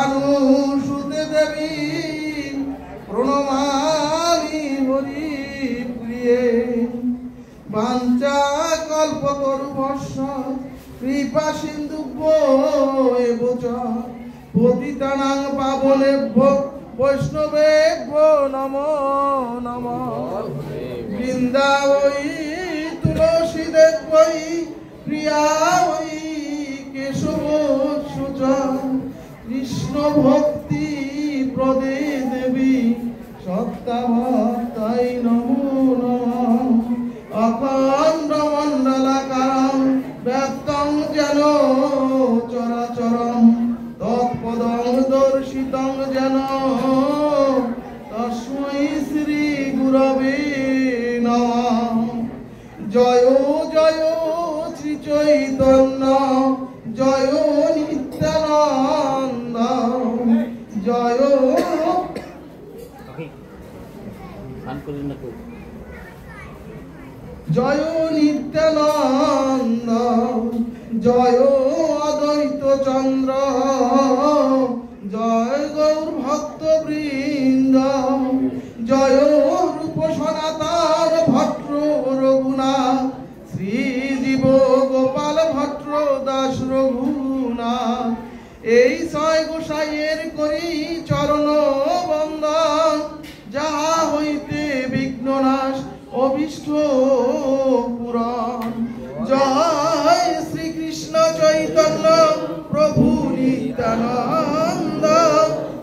ভানুসুতে দেবী প্রণমামি হরি প্রিয়ে বাঞ্ছা কল্পতরুভস্য কৃপা সিন্ধুভ্যো এব চ পতিতানাং পাবনেভ্যো বৈষ্ণবেভ্যো নমো নমঃ বৃন্দাবৈ তুলসীদেবৈ প্রিয়াবৈ কেশবস্য কৃষ্ণ ভক্তি প্রদে দেবী সত্তাভক্তাই নমো নমঃ অখণ্ড মণ্ডলাকারং ব্যক্তং যেন চরাচরং তৎপদং দর্শিতং যেন তস্मै শ্রী গুরবে নমঃ জয় জয় শ্রী চৈতন্য জয় নিত্যানন্দ জয় জয় নিত্যানন্দ জয় অদ্বৈত চন্দ্র জয় গৌর ভক্ত বৃন্দ জয় রূপ সনাতন ভট্ট রঘুনাথ শ্রীজীব গোপাল ভট্ট দাস রঘুনাথ এই ছয় গোসাইয়ের করি চরণ বন্দন যাহা হইতে বিঘ্ননাশ অভিষ্ট পুরাণ জয় শ্রীকৃষ্ণ চৈতন্য প্রভু নিত্যানন্দ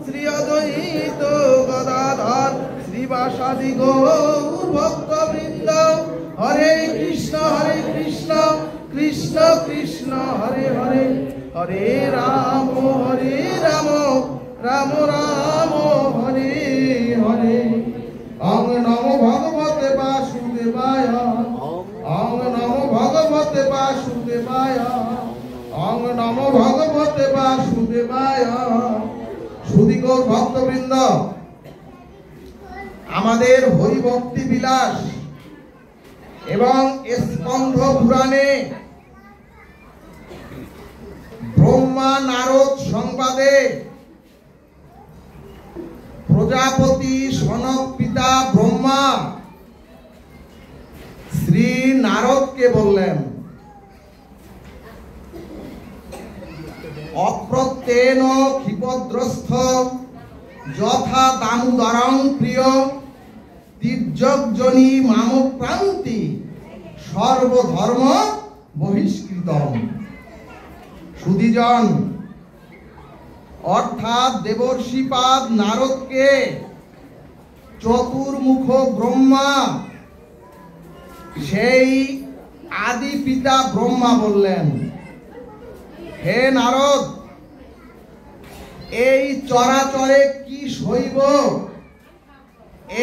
শ্রী অদ্বৈত গদাধর শ্রীবাসাদি গৌর ভক্তবৃন্দ হরে কৃষ্ণ কৃষ্ণ কৃষ্ণ হরে হরে হরে রাম রাম রাম হরে হরে অং নমো ভগবতে বাসুদেবায় অং নমো ভগবতে বাসুদেবায় অং নমো ভগবতে বাসুদেবায়। সুধী গৌর ভক্তবৃন্দ, আমাদের হরিভক্তি বিলাস এবং স্কন্ধ পুরাণে ব্রহ্মা নারদ সংবাদে প্রজাপতি সনক পিতা ব্রহ্মা শ্রী নারদকে বললেন, অপ্রত্যেন ক্ষিপদ্রস্থ যথা দামোদরং প্রিয় তির্যকজনী মাম প্রান্তি সর্বধর্ম বহিষ্কৃতম। সুধীজন, অর্থাৎ দেবর্ষিপাদ নারদকে চতুর্মুখ ব্রহ্মা সেই আদি পিতা ব্রহ্মা বললেন, হে নারদ, এই চরাচরে কি শৈব,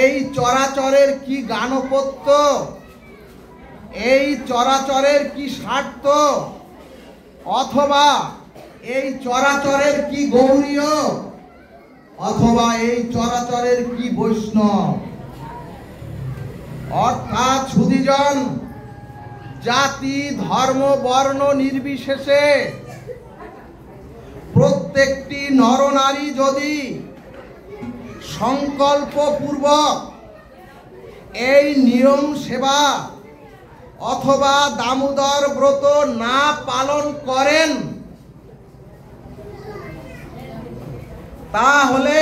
এই চরাচরের কি গানপত্য, এই চরাচরের কি স্বার্থ, অথবা এই চরাচরের কি গৌরীয়, অথবা এই চরাচরের কি বৈষ্ণব। অর্থাৎ সুধীজন, জাতি ধর্ম বর্ণ নির্বিশেষে প্রত্যেকটি নরনারী যদি সংকল্পপূর্বক এই নিয়ম সেবা অথবা দামোদর ব্রত না পালন করেন, তাহলে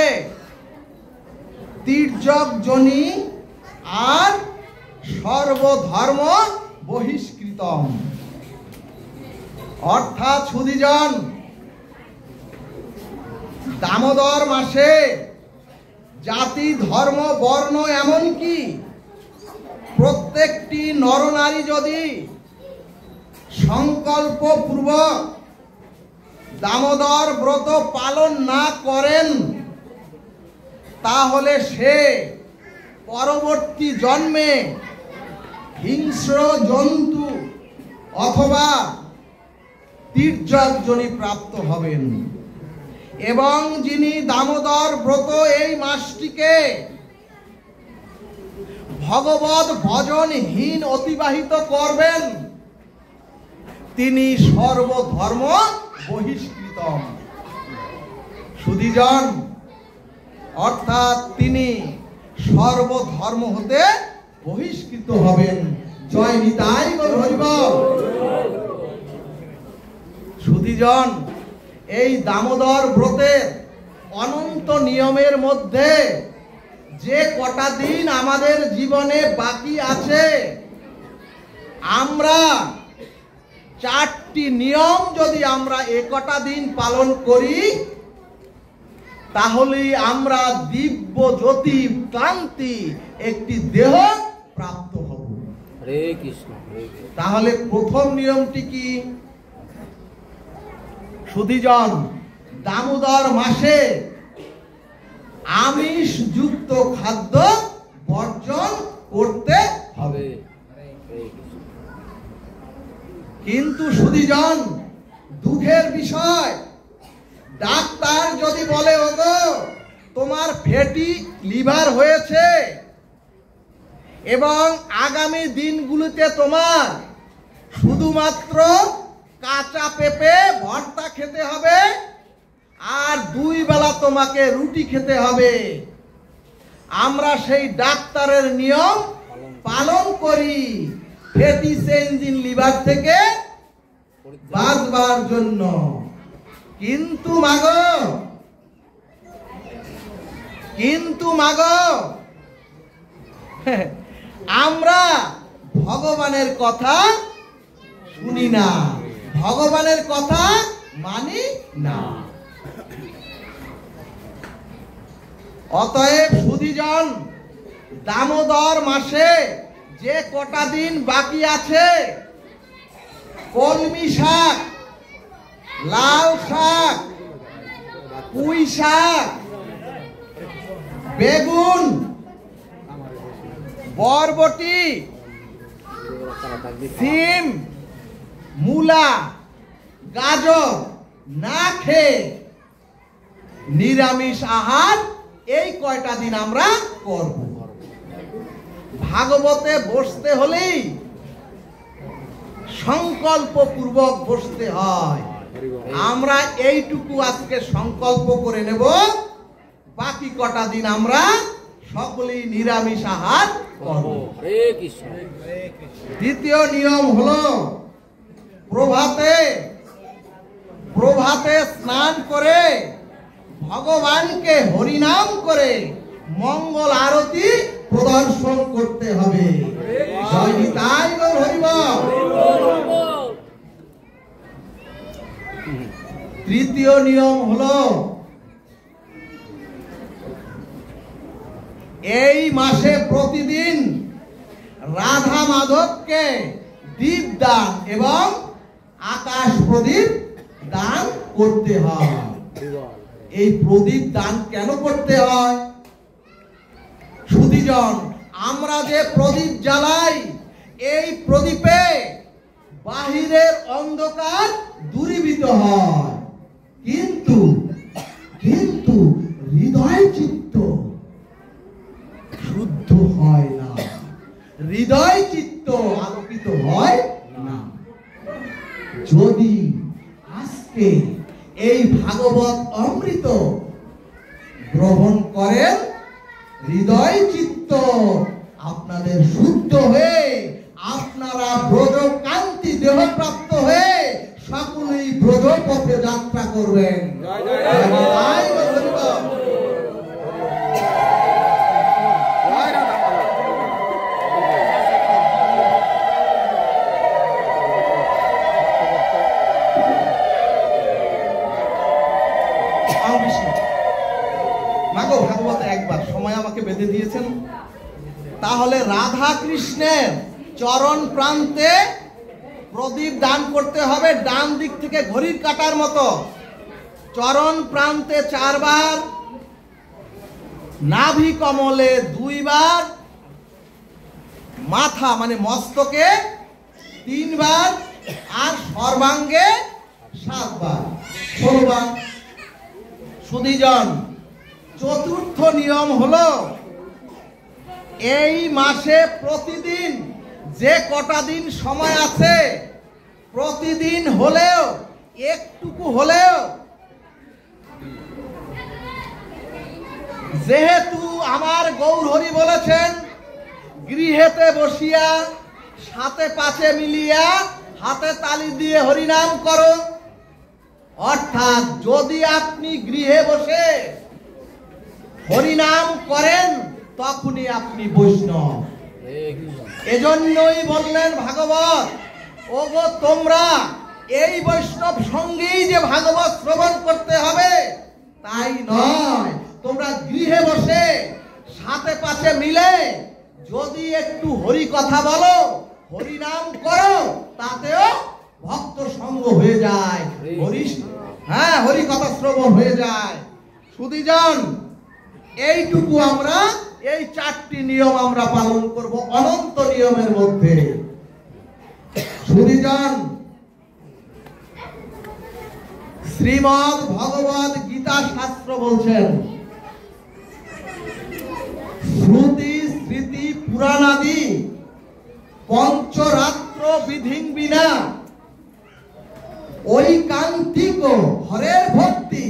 তির্যকজনী আর সর্বধর্ম বহিষ্কৃতম। অর্থাৎ সুধীজন, দামোদর মাসে জাতি ধর্ম বর্ণ এমনকি প্রত্যেকটি নরনারী যদি সংকল্পপূর্বক দামোদর ব্রত পালন না করেন, তাহলে সে পরবর্তী জন্মে হিংস্র জন্তু অথবা তির্যকজনী প্রাপ্ত হবেন। এবং যিনি দামোদর ব্রত এই মাসটিকে ভগবত ভজনহীন অতিবাহিত করবেন, তিনি সর্বধর্ম বহিষ্কৃত। সুধীজন, অর্থাৎ তিনি সর্বধর্ম হতে বহিষ্কৃত হবেন। জয় নিতাই গৌর হরি বল। সুধীজন, এই দামোদর ব্রতের অনন্ত নিয়মের মধ্যে যে কটা দিন আমাদের জীবনে বাকি আছে, আমরা 4টি নিয়ম যদি আমরা কটা দিন পালন করি, তাহলে আমরা দিব্য জ্যোতি ক্লান্তি একটি দেহ প্রাপ্ত হব। হরে কৃষ্ণ। তাহলে প্রথম নিয়মটি কি? সুধীজন, দামোদর মাসে আমিষ যুক্ত খাদ্য বর্জন করতে হবে। কিন্তু সুধীজন, দুঃখের বিষয়, ডাক্তার যদি বলে ওগো তোমার ফ্যাটি লিভার হয়েছে এবং আগামী দিনগুলোতে তোমার শুধুমাত্র কাঁচা পেঁপে ভর্তা খেতে হবে আর 2 বেলা তোমাকে রুটি খেতে হবে, আমরা সেই ডাক্তারের নিয়ম পালন করি ফ্যাটি চেঞ্জিং লিভার থেকে বাঁচবার জন্য। কিন্তু মাগো আমরা ভগবানের কথা শুনি না, ভগবানের কথা মানি না। অতএব সুধীজন, দামোদর মাসে যে কটা দিন বাকি আছে, কলমি শাক, লাল শাক, পুঁই শাক, বেগুন, বরবটি, সিম, মূলা, গাজর না খেয়ে নিরামিষ আহার এই কয়টা দিন আমরা করব। ভাগবতে বসতে হলেই সংকল্প পূর্বক বসতে হয়। আমরা এইটুকু আজকে সংকল্প করে নেব, বাকি কটা দিন আমরা সকলেই নিরামিষ আহার করব। দ্বিতীয় নিয়ম হলো প্রভাতে স্নান করে ভগবানকে হরিনাম করে মঙ্গল আরতি প্রদর্শন করতে হবে। জয় নিতাই গৌর হরি বল। তৃতীয় নিয়ম হলো এই মাসে প্রতিদিন রাধা মাধবকে দীপ দান এবং আকাশ প্রদীপ দান করতে হয়। এই প্রদীপ দান কেন করতে হয়? সুধীজন, আমরা যে প্রদীপ জ্বালাই, এই প্রদীপে বাহিরের অন্ধকার দূরীভূত হয়, কিন্তু হৃদয় চিত্ত শুদ্ধ হয় না, হৃদয় চিত্ত আলোকিত হয় না। যদি আজকে এই ভাগবত অমৃত গ্রহণ করেন, হৃদয় চিত্ত আপনাদের শুদ্ধ হয়ে আপনারা ব্রজ কান্তি দেহ প্রাপ্ত হয়ে সকলেই ব্রজ পথে যাত্রা করবেন। মাগো ভাগবত একবার সময় আমাকে বেঁধে দিয়েছেন, তাহলে রাধা কৃষ্ণের চরণ প্রান্তে প্রদীপ দান করতে হবে। ডান দিক থেকে ঘড়ির কাঁটার মতো চরণ প্রান্তে 4 বার, নাভি কমলে 2 বার, মাথা মানে মস্তকে 3 বার আর সর্বাঙ্গে 7 বার, 16 বার। সুধীজন, চতুর্থ নিয়ম হলো এই মাসে প্রতিদিন যে কটা দিন সময় আছে, প্রতিদিন হলেও একটুকু হলেও যেহেতু আমার গৌরহরি বলেছেন গৃহেতে বসিয়া সাথে পাশে মিলিয়া হাতে তালি দিয়ে হরিনাম করো, অর্থাৎ যদি আপনি গৃহে বসে হরিনাম করেন তখনই আপনি বৈষ্ণব। এজন্যই বললেন ভাগবত, ওগো তোমরা এই বৈষ্ণব সঙ্গেই যে ভাগবত শ্রবণ করতে হবে তাই নয়, তোমরা গৃহে বসে সাথে পাশে মিলে যদি একটু হরি কথা বলো, হরিনাম করো, তাতেও ভক্ত সঙ্গ হয়ে যায়, হরি কথা শ্রবণ হয়ে যায়। সুধীজন, এইটুকু আমরা এই 4টি নিয়ম আমরা পালন করব অনন্ত নিয়মের মধ্যে। সুধীজন, শ্রীমদ্ ভগবদ গীতা শাস্ত্র বলছেন শ্রুতি স্মৃতি পুরাণাদি পঞ্চরাত্র বিধিং বিনা ঐকান্তিক হরের ভক্তি,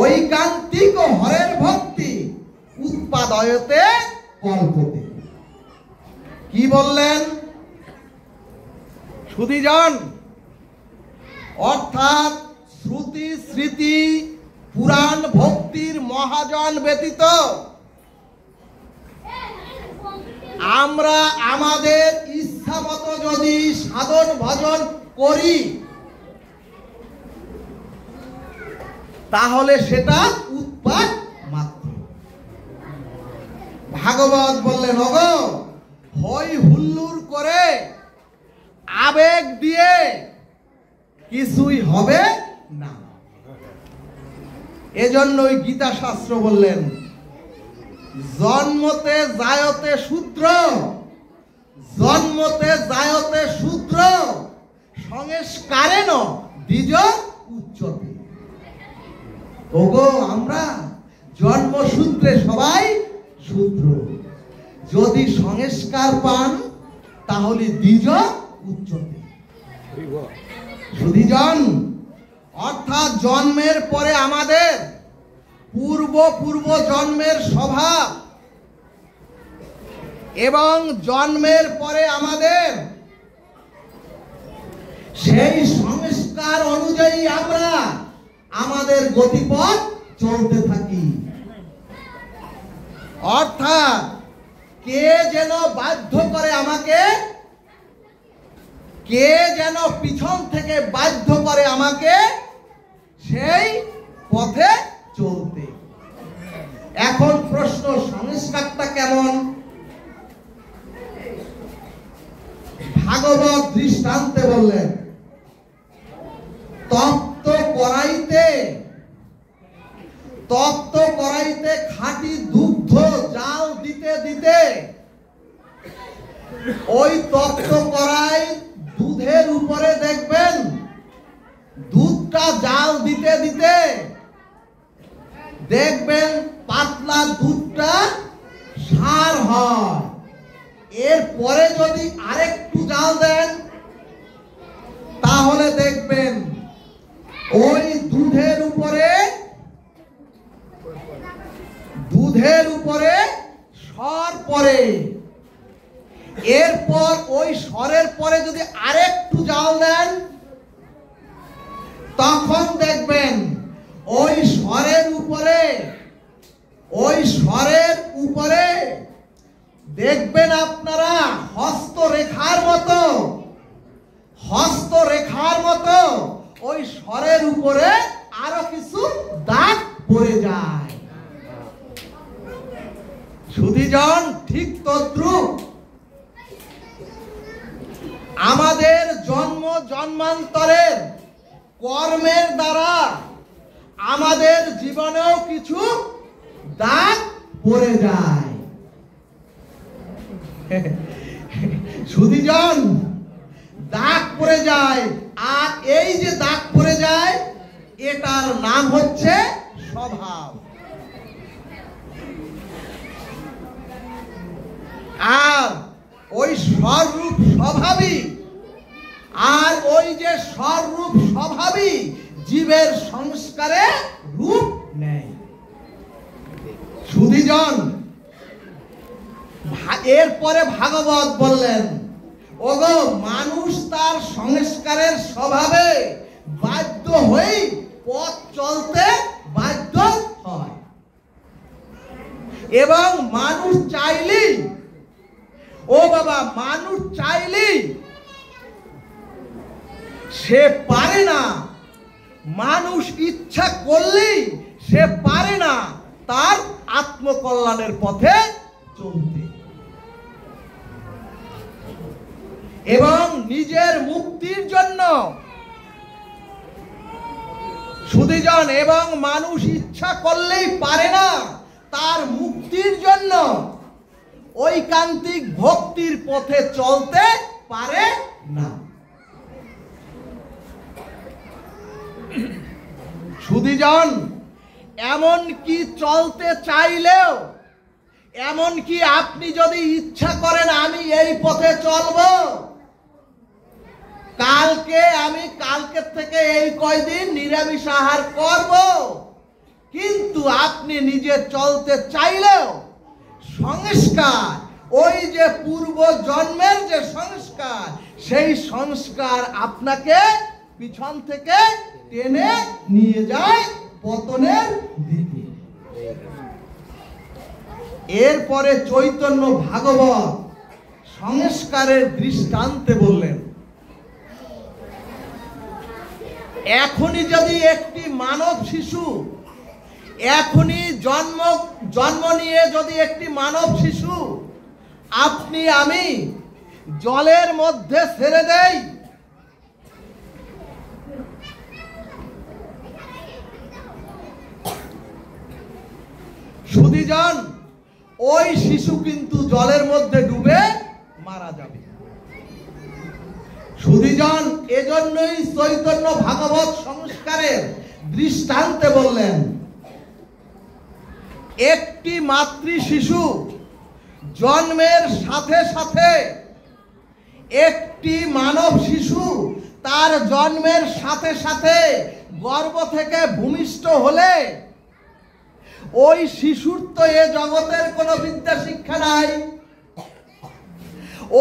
ঐকান্তিক হরের ভক্তি উৎপাদয়তে কল্পতে। কি বললেন সুধীজন? অর্থাৎ শ্রুতি স্মৃতি পুরাণ ভক্তির মহাজন ব্যতীত আমরা আমাদের ইচ্ছা মতো যদি সাধন ভজন করি তাহলে সেটা উৎপাত মাত্র। ভাগবত বললেন, ওগো হই হুল্লোড় করে আবেগ দিয়ে কিছুই হবে না। এজন্যই গীতা শাস্ত্র বললেন জন্মতে জায়তে শূদ্র, জন্মতে জায়তে শূদ্র সংস্কারেণ দ্বিজ উচ্চতে। ওগো আমরা জন্মসূত্রে সবাই শূদ্র, যদি সংস্কার পান তাহলে দ্বিজ উচ্চতে। সুধীজন, অর্থাৎ জন্মের পরে আমাদের পূর্ব জন্মের স্বভাব এবং জন্মের পরে আমাদের সেই সংস্কার অনুযায়ী আমরা আমাদের গতিপথ চলতে থাকি। অর্থাৎ কে যেন বাধ্য করে আমাকে, কে যেন পিছন থেকে বাধ্য করে আমাকে সেই পথে চলতে। এখন প্রশ্ন, সংস্কারটা কেমন? ভাগবত দৃষ্টান্তে বললেন তপ্ত কড়াইতে খাঁটি দুগ্ধ জাল দিতে দিতে ওই তপ্ত কড়াই দুধের উপরে দেখবেন দুধটা জাল দিতে দিতে দেখবেন পাতলা দুধটা সার হয়। এরপরে যদি আরেকটু জাল দেন তাহলে দেখবেন ওই দুধের উপরে সর পড়ে। এরপর ওই সরের পরে যদি আরেকটু জাল দেন তখন দেখবেন ওই সরের উপরে দেখবেন আপনারা হস্তরেখার মতো ওই সরের উপরে আরো কিছু দাগ পড়ে যায়। সুধীজন, ঠিক তদ্রূপ আমাদের জন্মান্তরের কর্মের দ্বারা আমাদের জীবনেও কিছু দাগ পড়ে যায়। সুধীজন, দাগ পড়ে যায়, আর এই যে দাগ পড়ে যায় এটার নাম হচ্ছে স্বভাব। আর ওই স্বরূপ স্বভাবই, আর ওই যে স্বরূপ স্বভাবই জীবের সংস্কারে রূপ নেয়। সুধীজন, এরপরে ভাগবত বললেন, ওগো মানুষ তার সংস্কারের স্বভাবে বাধ্য হয়ে পথ চলতে বাধ্য হয়, এবং মানুষ চাইলেই, ও বাবা, মানুষ চাইলেই সে পারে না, মানুষ ইচ্ছা করলেই সে পারে না তার আত্মকল্যাণের পথে চলতে এবং নিজের মুক্তির জন্য। সুধীজন, এবং মানুষ ইচ্ছা করলেই পারে না তার মুক্তির জন্য ঐকান্তিক ভক্তির পথে চলতে পারে না। সুধীজন, এমন কি চলতে চাইলেও, এমন কি আপনি যদি ইচ্ছা করেন আমি এই পথে চলবো, কালকের থেকে এই কয়দিন নিরামিষ আহার করব, কিন্তু আপনি নিজে চলতে চাইলেও সংস্কার, ওই যে পূর্ব জন্মের যে সংস্কার, সেই সংস্কার আপনাকে পিছন থেকে টেনে নিয়ে যায় পতনের দিকে। এরপরে চৈতন্য ভাগবত সংস্কারের দৃষ্টান্তে বললেন, এখনই যদি একটি মানব শিশু, এখনই জন্ম নিয়ে যদি একটি মানব শিশু আপনি আমি জলের মধ্যে ছেড়ে দেই, সুধীজন, ওই শিশু কিন্তু জলের মধ্যে ডুবে মারা যাবে। সুধীজন, এজন্যই চৈতন্য ভাগবত সংস্কারের দৃষ্টান্তে বললেন, একটি মাতৃ শিশু জন্মের সাথে সাথে, একটি মানব শিশু তার জন্মের সাথে সাথে গর্ভ থেকে ভূমিষ্ঠ হলে ওই শিশুর তো এ জগতের কোনো বিদ্যা শিক্ষা নাই,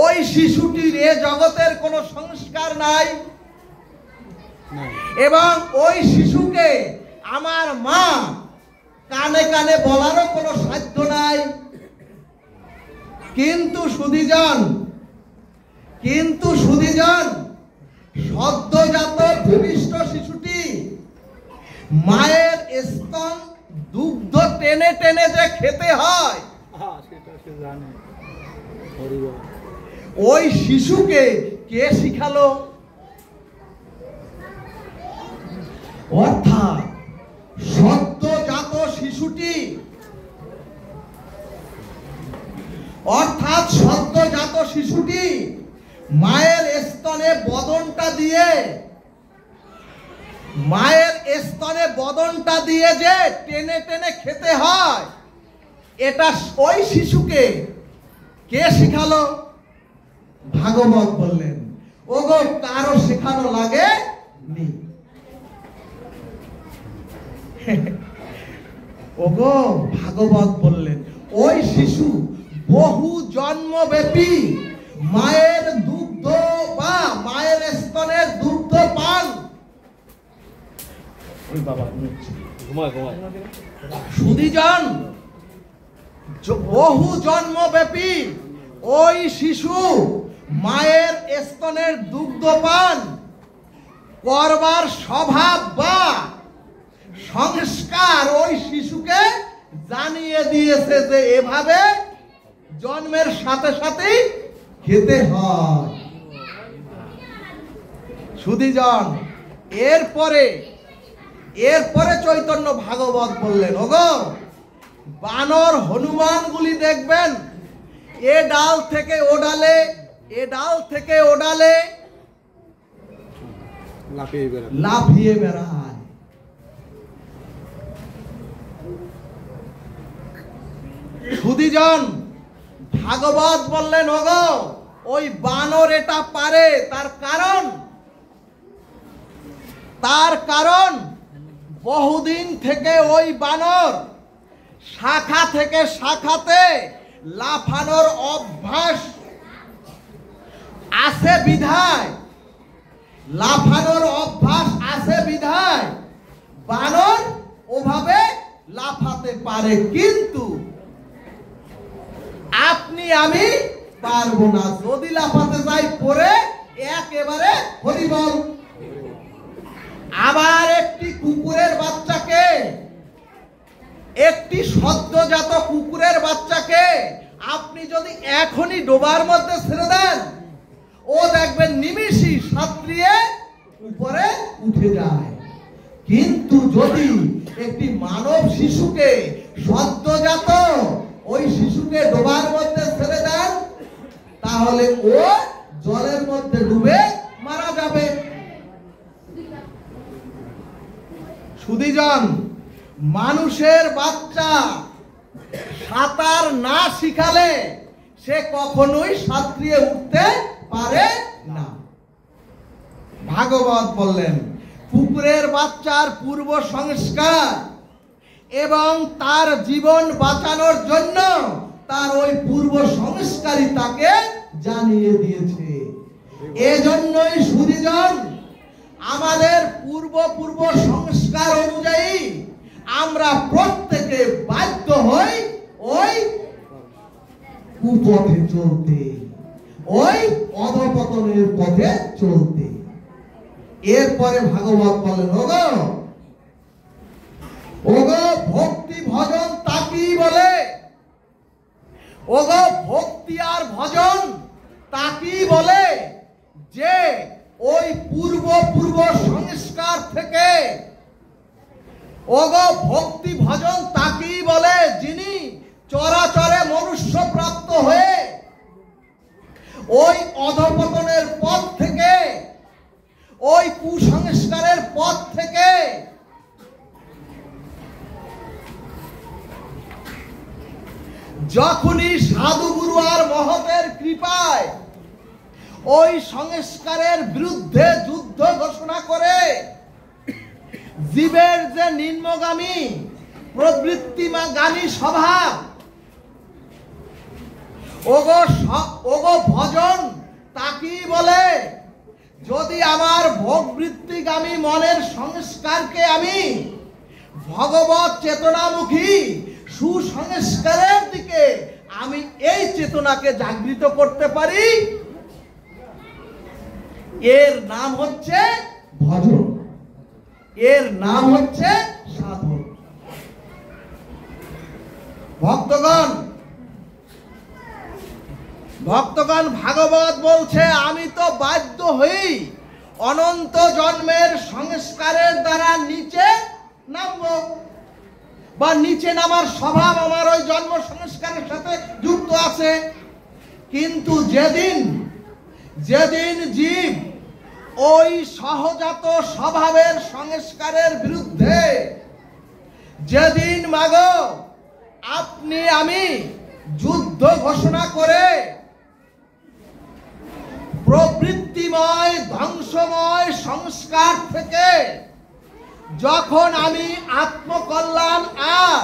ওই শিশুটির এ জগতের কোনো সংস্কার নাই, এবং ওই শিশুকে আমার মা কানে কানে বলারও কোনো সাধ্য নাই। কিন্তু সুধীজন, সদ্যজাত ভূমিষ্ঠ শিশুটি মায়ের স্তন দুগ্ধ টেনে টেনে যে খেতে হয়, ওই শিশুকে কে শিখালো? অর্থাৎ সদ্যজাত শিশুটি মায়ের স্তনে বদনটা দিয়ে যে টেনে টেনে খেতে হয়, এটা ওই শিশুকে কে শিখালো? ভাগবত বললেন, ওগো কারো শেখানো লাগে নি। ওগো ভাগবত বললেন, ওই শিশু বহু জন্মব্যাপী মায়ের দুগ্ধ বা মায়ের স্তনের দুগ্ধ পান। সুধীজন, বহু জন্মব্যাপী ওই শিশু মায়ের স্তনের দুগ্ধ পান করবার স্বভাব বা সংস্কার ওই শিশুকে জানিয়ে দিয়েছে যে এভাবে জন্মের সাথে সাথেই খেতে হয়। সুধীজন, এরপরে চৈতন্য ভাগবত বললেন, ওগো বানর হনুমানগুলি দেখবেন এ ডাল থেকে ও ডালে, এ ডাল থেকে ও ডালে লাফিয়ে বেড়ায়। সুধীজন, ভাগবত বললেন, ওগো ওই বানর এটা পারে, তার কারণ বহুদিন থেকে ওই বানর শাখা থেকে শাখাতে লাফানোর অভ্যাস আছে বিধায়, লাফানোর অভ্যাস আছে বিধায় বানর ওভাবে লাফাতে পারে, কিন্তু আপনি আমি পারবো না। যদি লাফাতে যাই পরে একেবারে হরিবল। আবার একটি কুকুরের বাচ্চাকে, একটি সদ্যজাত কুকুরের বাচ্চাকে আপনি যদি এখনই ডোবার মধ্যে ছেড়ে দেন, ও দেখবেন নিমিষই সাঁতরিয়ে উপরে উঠে যায়। কিন্তু যদি একটি মানব শিশুকে, সদ্যজাত ওই শিশুকে ডোবার মধ্যে ছেড়ে দেন, তাহলে ও জলের মধ্যে ডুবে মারা যাবে। সুধীজন, মানুষের বাচ্চা সাঁতার না শিখালে সে কখনোই সাঁতরিয়ে উঠতে পারে না। ভাগবত বললেন, কুকুরের বাচ্চার পূর্ব সংস্কার এবং তার জীবন বাঁচানোর জন্য তার ওই পূর্ব সংস্কারই তাকে জানিয়ে দিয়েছে। এজন্যই সুধীজন, আমাদের পূর্ব সংস্কার অনুযায়ী আমরা প্রত্যেকে বাধ্য হই ওই কুপথে চলতে, ওই অধপতনের পথে চলতে। এরপরে ভাগবত বলেন, ওগো ভক্তি ভজন তাকি বলে, ওগো ভক্তি আর ভজন তাকি বলে যে ওই পূর্ব সংস্কার থেকে, ওগো ভক্তি ভজন তাকি বলে যিনি চরাচরে মনুষ্য প্রাপ্ত হয়ে ওই অধপতনের পথ থেকে, ওই কুসংস্কারের পথ থেকে যখনই সাধুগুরু আর মহতের কৃপায় ওই সংস্কারের বিরুদ্ধে যুদ্ধ ঘোষণা করে জীবের যে নিম্নগামী প্রবৃত্তিগামী স্বভাব, ওগো ভজন তাকি বলে। যদি আমার ভোগবৃত্তিগামী মনের সংস্কারকে আমি ভগবত চেতনামুখী সুসংস্কারের দিকে আমি এই চেতনাকে জাগৃত করতে পারি, এর নাম হচ্ছে ভজন, এর নাম হচ্ছে সাধন। ভক্তগণ, ভাগবত বলছে, আমি তো বাধ্য হই অনন্ত জন্মের সংস্কারের দ্বারা নিচে নামবো, বা নিচে নামার স্বভাব আমার ওই জন্ম সংস্কারের সাথে যুক্ত আছে। কিন্তু যেদিন জীব ওই সহজাত স্বভাবের সংস্কারের বিরুদ্ধে, যেদিন মাগো আপনি আমি যুদ্ধ ঘোষণা করে প্রবৃত্তিময় ধ্বংসময় সংস্কার থেকে যখন আমি আত্মকল্যাণ আর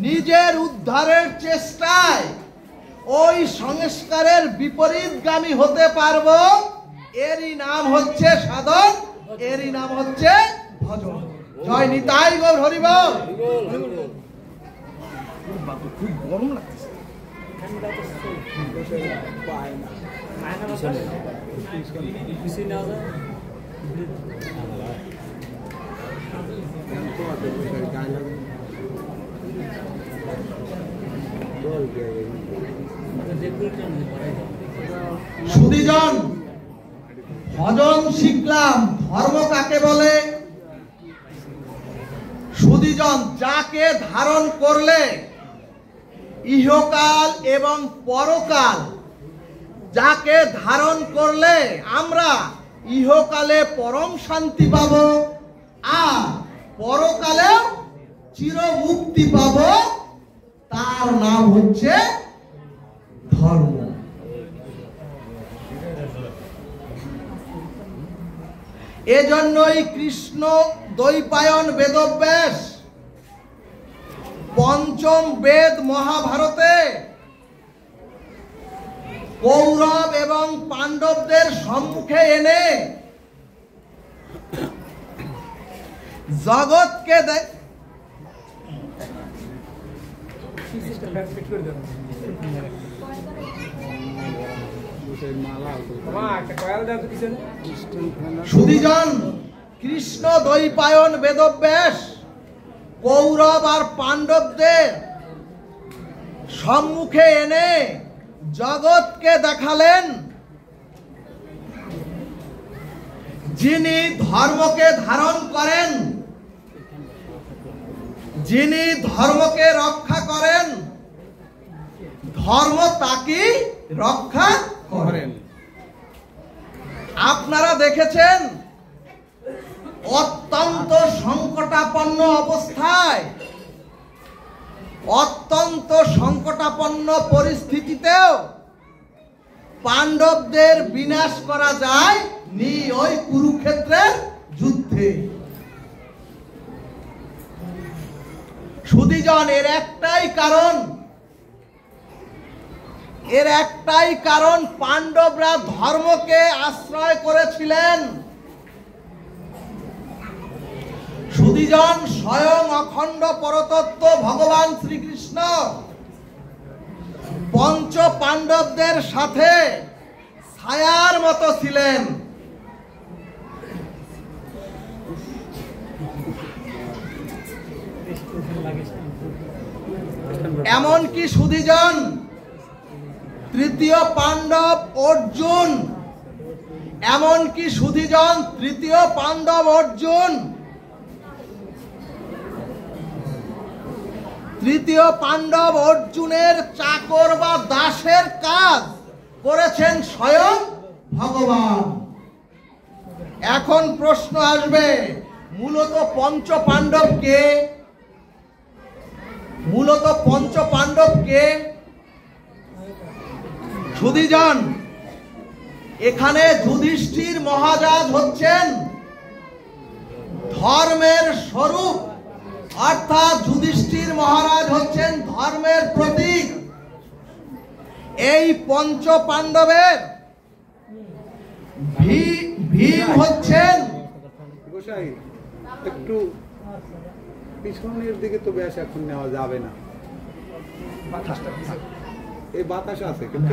নিজের উদ্ধারের চেষ্টায় ওই সংস্কারের বিপরীতগামী হতে পারবো, এরই নাম হচ্ছে সাধন, এরই নাম হচ্ছে ভজন। জয় নিতাই গৌর হরি বল। খুব গরম লাগছে। সুধীজন, ভজন শিখলাম, ধর্ম কাকে বলে? সুধীজন, যাকে ধারণ করলে ইহকাল এবং পরকাল, যাকে ধারণ করলে আমরা ইহকালে পরম শান্তি পাব আর পরকালেও চির মুক্তি পাব, তার নাম হচ্ছে ধর্ম। এজন্যই কৃষ্ণ দ্বৈপায়ন বেদব্যাস পঞ্চম বেদ মহাভারতে কৌরব এবং পাণ্ডবদের সম্মুখে এনে জগৎকে সুধীজন কৃষ্ণ দ্বৈপায়ন বেদব্যাস কৌরব আর পাণ্ডবদের সম্মুখে এনে জগৎকে দেখালেন যিনি ধর্মকে ধারণ করেন, যিনি ধর্মকে রক্ষা করেন, ধর্ম তাকে রক্ষা করেন। আপনারা দেখেছেন অত্যন্ত সংকটাপন্ন অবস্থায়, অত্যন্ত সংকটাপন্ন পরিস্থিতিতেও পাণ্ডবদের বিনাশ করা যায় নি ওই কুরুক্ষেত্রের যুদ্ধে। সুধীজন, এর একটাই কারণ পাণ্ডবরা ধর্মকে আশ্রয় করেছিলেন। সুধীজন, স্বয়ং অখণ্ড পরতত্ত্ব ভগবান শ্রীকৃষ্ণ পঞ্চ পাণ্ডবদের সাথে ছায়ার মতো ছিলেন। এমনকি সুধীজন তৃতীয় পাণ্ডব অর্জুন, এমনকি সুধীজন তৃতীয় পাণ্ডব অর্জুন, তৃতীয় পাণ্ডব অর্জুনের চাকর বা দাসের কাজ করেছেন স্বয়ং ভগবান। এখন প্রশ্ন আসবে, মূলত পঞ্চ পাণ্ডব কে? মূলত পঞ্চ পাণ্ডব কে? সুধীজন, এখানে যুধিষ্ঠির মহারাজ হচ্ছেন ধর্মের স্বরূপ, অর্থাৎ যুধিষ্ঠির মহারাজ হচ্ছেন ধর্মের প্রতীক। এই পঞ্চ পাণ্ডবের ভীম হচ্ছেন, একটু পিছনের দিকে তো বেশ এখন নেওয়া যাবে না, এই বাতাস আছে কিন্তু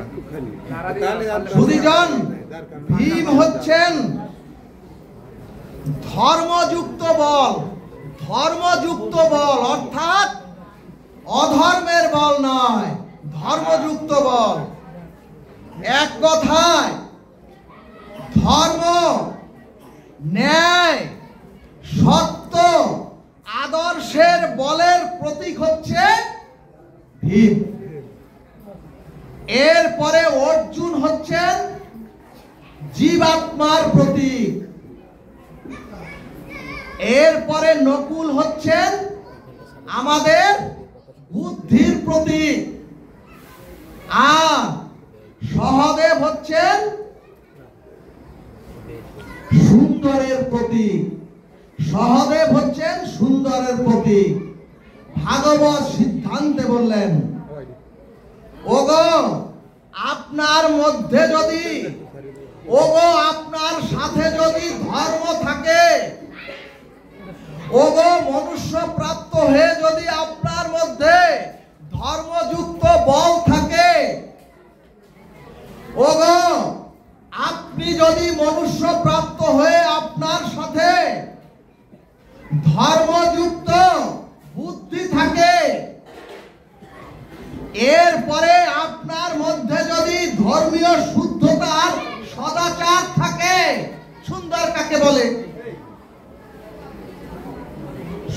একটুখানি। সুধীজন, ভীম হচ্ছেন ধর্মযুক্ত বল, ধর্মযুক্ত বল অর্থাৎ অধর্মের বল নয়, ধর্মযুক্ত বল। এক কথায় ধর্ম, ন্যায়, সত্য, আদর্শের বলের প্রতীক হচ্ছে ভীম। এরপরে অর্জুন হচ্ছেন জীবাত্মার প্রতীক, এরপরে নকুল হচ্ছেন আমাদের বুদ্ধির প্রতীক, আর সহদেব হচ্ছেন সুন্দরের প্রতীক। সহদেব হচ্ছেন সুন্দরের প্রতীক। ভাগবত সিদ্ধান্তে বললেন, ওগো আপনার মধ্যে যদি, ওগো আপনার সাথে যদি ধর্ম থাকে, ওগো মনুষ্য প্রাপ্ত হয়ে যদি আপনার মধ্যে ধর্মযুক্ত বল থাকে, ওগো আপনি যদি মনুষ্য প্রাপ্ত হয়ে আপনার সাথে ধর্মযুক্ত বুদ্ধি থাকে, এরপরে আপনার মধ্যে যদি ধর্মীয় শুদ্ধতার সদাচার থাকে, সুন্দর কাকে বলে?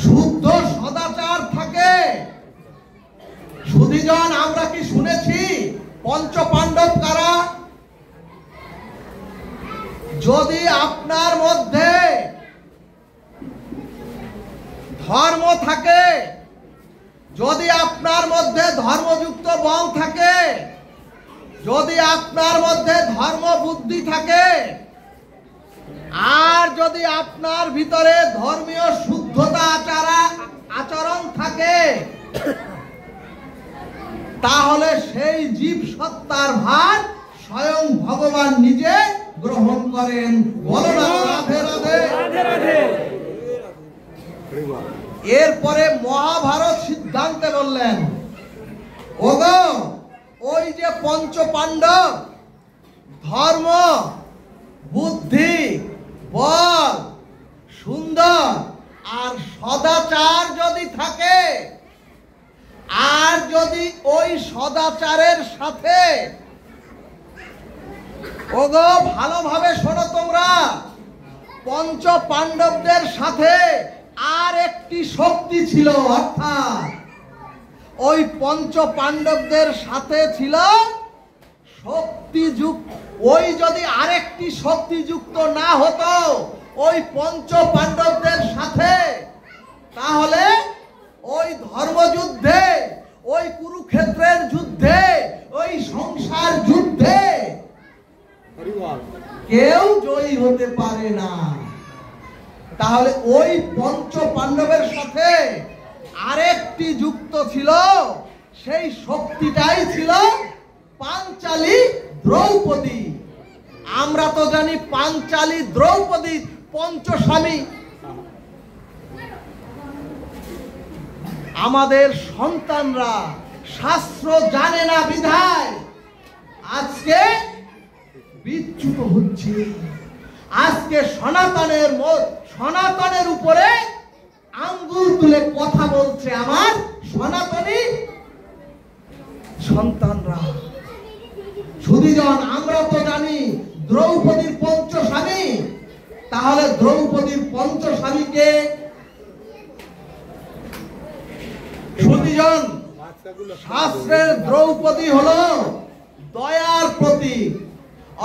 শুদ্ধ সদাচার থাকে। সুধীজন, আমরা কি শুনেছি পঞ্চ পাণ্ডব কারা? যদি আপনার মধ্যে ধর্ম থাকে, যদি আপনার মধ্যে ধর্মযুক্ত বল থাকে, যদি আপনার মধ্যে ধর্ম বুদ্ধি থাকে, আর যদি আপনার ভিতরে ধর্মীয় শুদ্ধতা আচরণ থাকে, তাহলে সেই জীব সত্তার ভার স্বয়ং ভগবান নিজে গ্রহণ করেন। বলো না রাধে রাধে। এরপরে মহাভারত সিদ্ধান্তে বললেন, ওগো ওই যে পঞ্চ পাণ্ডব ধর্ম, বুদ্ধি, বল, সুন্দর আর সদাচার যদি থাকে, আর যদি ওই সদাচারের সাথে, ওগো ভালোভাবে শোনো তোমরা, পঞ্চ পাণ্ডবদের সাথে আর একটি শক্তি ছিল, অর্থাৎ ওই পঞ্চ পাণ্ডবদের সাথে ছিল শক্তিযুক্ত। ওই যদি আরেকটি শক্তিযুক্ত না হতো ওই পঞ্চ পাণ্ডবদের সাথে, তাহলে ওই ধর্মযুদ্ধে, ওই কুরুক্ষেত্রের যুদ্ধে, ওই সংসার যুদ্ধে কেউ জয়ী হতে পারে না। তাহলে ওই পঞ্চ পাণ্ডবের সাথে আরেকটি যুক্ত ছিল, সেই শক্তিটাই ছিল পাঞ্চালী দ্রৌপদী। আমরা তো জানি পাঞ্চালী দ্রৌপদী পঞ্চস্বামী। আমাদের সন্তানরা শাস্ত্র জানে না বিধায় আজকে বিচ্যুত হচ্ছে। আজকে সনাতনের উপরে আঙ্গুল তুলে কথা বলছে আমার সনাতনী সন্তানরা। সুধীজন, আমরা তো জানি দ্রৌপদীর পঞ্চস্বামী। তাহলে দ্রৌপদীর পঞ্চস্বামীকে, সুধীজন, শাস্ত্রের দ্রৌপদী হলো দয়ার প্রতীক,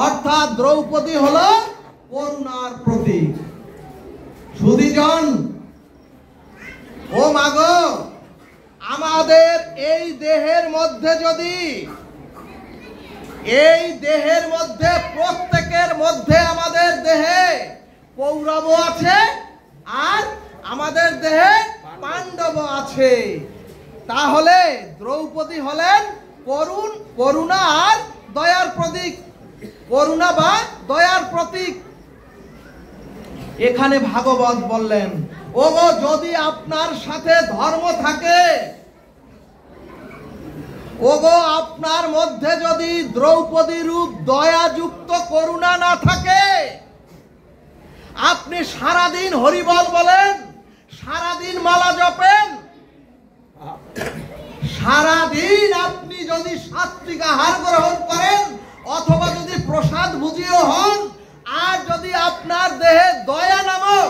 অর্থাৎ দ্রৌপদী হলো করুণার প্রতীক। সুধীজন, ও মাগো, আমাদের এই দেহের মধ্যে যদি, এই দেহের মধ্যে প্রত্যেকের মধ্যে, আমাদের দেহে কৌরব আছে আর আমাদের দেহে পাণ্ডব আছে, তাহলে দ্রৌপদী হলেন করুণা আর দয়ার প্রতীক, করুণা বা দয়ার প্রতীক। এখানে ভাগবত বললেন, ওগো যদি আপনার সাথে ধর্ম থাকে, ওগো আপনার মধ্যে যদি দ্রৌপদী রূপ দয়াযুক্ত করুণা না থাকে, আপনি সারাদিন হরিবল বলেন, সারাদিন মালা জপেন, সারাদিন আপনি যদি সাত্বিক আহার গ্রহণ করেন অথবা যদি প্রসাদ ভুজিও হন, আর যদি আপনার দেহে দয়া নামক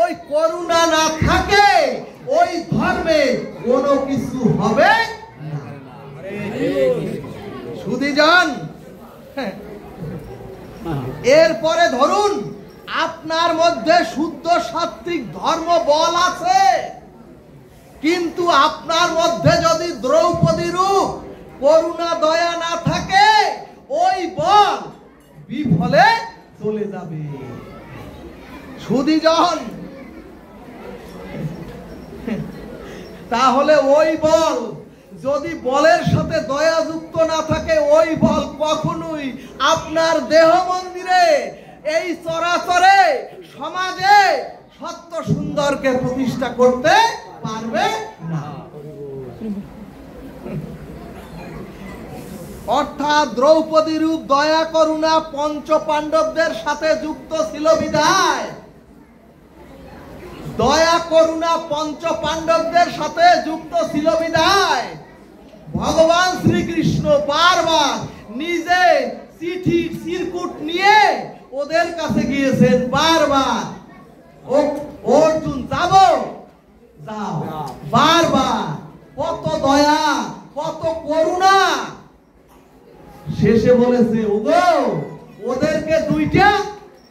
ওই করুণা না থাকে, ওই ধর্মে কোনো কিছু হবে না। সুধীজন, এরপরে ধরুন আপনার মধ্যে শুদ্ধ সাত্বিক ধর্ম বল আছে, কিন্তু আপনার মধ্যে যদি দ্রৌপদী রূপ করুণা দয়া না থাকে, ওই বল বিফলে চলে যাবে। সুধীজন, তাহলে ওই বল যদি বলের সাথে দয়া যুক্ত না থাকে, ওই বল কখনোই আপনার দেহ মন্দিরে, এই চরাচরে সমাজে সত্য সুন্দরকে প্রতিষ্ঠা করতে পারবে না। অর্থাৎ দ্রৌপদী রূপ দয়া করুণা পঞ্চ পাণ্ডবদের সাথে যুক্ত ছিল বিধায়, দয়া করুণা পঞ্চ পাণ্ডবদের সাথে যুক্ত ছিল বিধায় ভগবান শ্রীকৃষ্ণ বারবার নিজে চিঠি চিরকুট নিয়ে ওদের কাছে গিয়েছেন, বারবার অর্জুন যাবো, যাও, বারবার কত দয়া কত করুণা। শেষে বলেছে, ওগো ওদেরকে দুইটা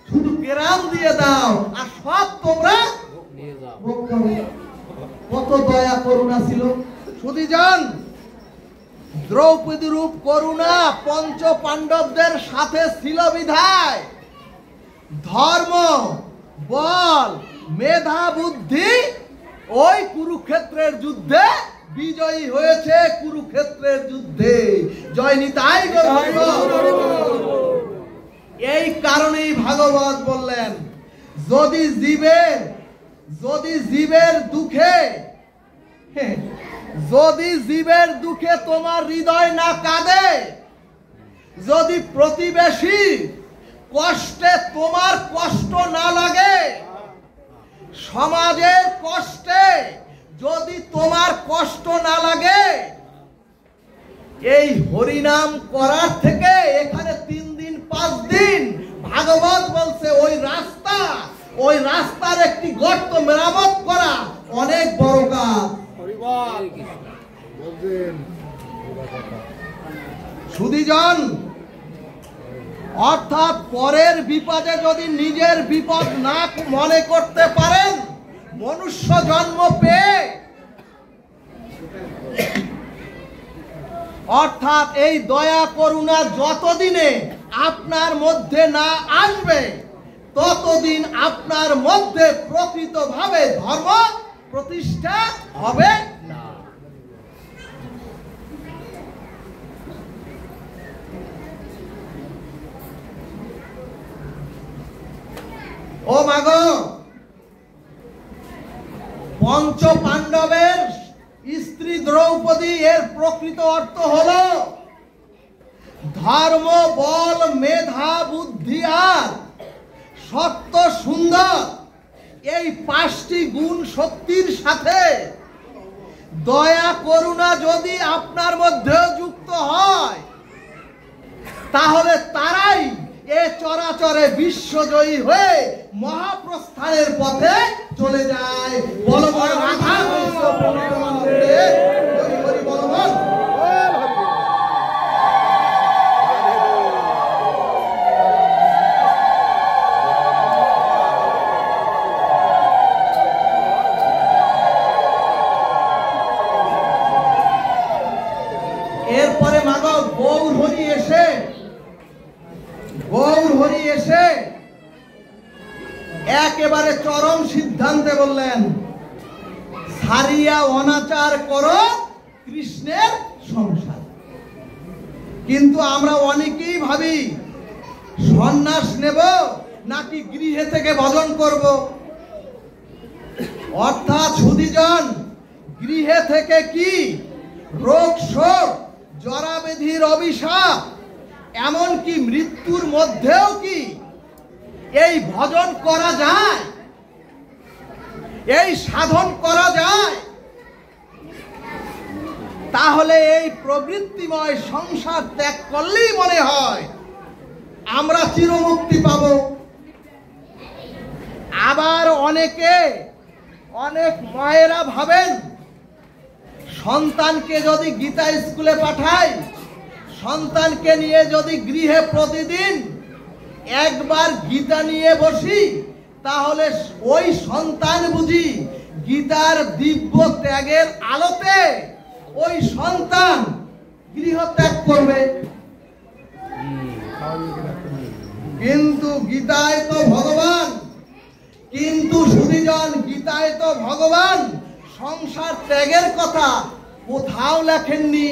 শুধু কেরাম দিয়ে দাও আর সব তোমরা ভোগ করো। কত দয়া করুণা ছিল। সুধীজন, দ্রৌপদী রূপ করুণা পঞ্চ পাণ্ডবদের সাথে ছিল বিধায় ধর্ম, বল, মেধা, বুদ্ধি ওই কুরুক্ষেত্রের যুদ্ধে বিজয়ী হয়েছে কুরুক্ষেত্রের যুদ্ধে। জয় নিতাই গৌর। এই কারণেই ভাগবত বললেন, যদি জীবের দুঃখে তোমার হৃদয় না কাঁদে, যদি প্রতিবেশী কষ্টে তোমার কষ্ট না লাগে, সমাজের কষ্টে যদি তোমার কষ্ট না লাগে, এই হরিনাম করার থেকে এখানে 3 দিন 5 দিন ভাগবত বলছে ওই রাস্তার একটি গর্ত মেরামত করা অনেক বড় কাজ। সুধীজন, অর্থাৎ পরের বিপদে যদি নিজের বিপদ না মনে করতে পারেন, মনুষ্য জন্ম পেয়ে, অর্থাৎ এই দয়া করুণা যতদিনে আপনার মধ্যে না আসবে, ততদিন আপনার মধ্যে প্রকৃতভাবে ধর্ম প্রতিষ্ঠা হবে না। ও মাগো, পঞ্চ পাণ্ডবের স্ত্রী দ্রৌপদী, এর প্রকৃত অর্থ হলো ধর্ম, বল, মেধা, বুদ্ধি আর সত্য সুন্দর, এই 5টি গুণ শক্তির সাথে দয়া করুণা যদি আপনার মধ্যেও যুক্ত হয়, তাহলে তারাই এ চরাচরে বিশ্বজয়ী হয়ে মহাপ্রস্থানের পথে চলে যায়। বল বল রাধা কৃষ্ণ প্রেমানন্দে, হরি হরি বল বল। এরপরে মাগো গৌর হরি এসে একেবারে চরম সিদ্ধান্তে বললেন, ছাড়িয়া অনাচার করো কৃষ্ণের সংসার। কিন্তু আমরা অনেকেই ভাবি সন্ন্যাস নেব নাকি গৃহে থেকে ভজন করব। অর্থাৎ সুধীজন, গৃহে থেকে কি রোগ শোক, জরাবেধির অভিশাপ, এমনকি মৃত্যুর মধ্যেও কি এই ভজন করা যায়, এই সাধন করা যায়? তাহলে এই প্রবৃত্তিময় সংসার ত্যাগ করলেই মনে হয় আমরা চিরমুক্তি পাব। আবার অনেক মায়েরা ভাবেন, সন্তানকে যদি গীতা স্কুলে পাঠাই, সন্তানকে নিয়ে যদি গৃহে প্রতিদিন একবার গীতা নিয়ে বসি, তাহলে ওই সন্তান বুঝি গীতার দিব্য ত্যাগের আলোতে ওই সন্তান গৃহ ত্যাগ করবে। কিন্তু গীতায় তো ভগবান, কিন্তু সুধীজন, গীতায় তো ভগবান সংসার ত্যাগের কথা কোথাও লেখেননি।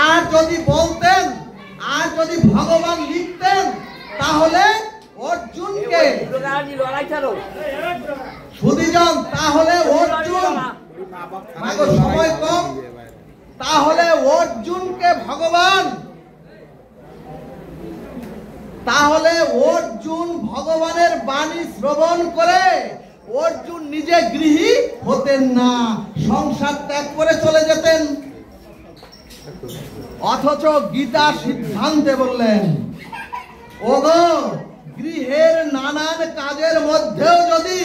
আর যদি বলতেন, আর যদি ভগবান লিখতেন, তাহলে অর্জুনকে, সুধীজন, তাহলে অর্জুন, সময় কম, তাহলে অর্জুনকে ভগবান, তাহলে অর্জুন ভগবানের বাণী শ্রবণ করে অর্জুন নিজে গৃহী হতেন না, সংসার ত্যাগ করে চলে যেতেন। অথচ গীতা সিদ্ধান্তে বললেন, ওগো, গৃহের নানান কাজের মধ্যেও যদি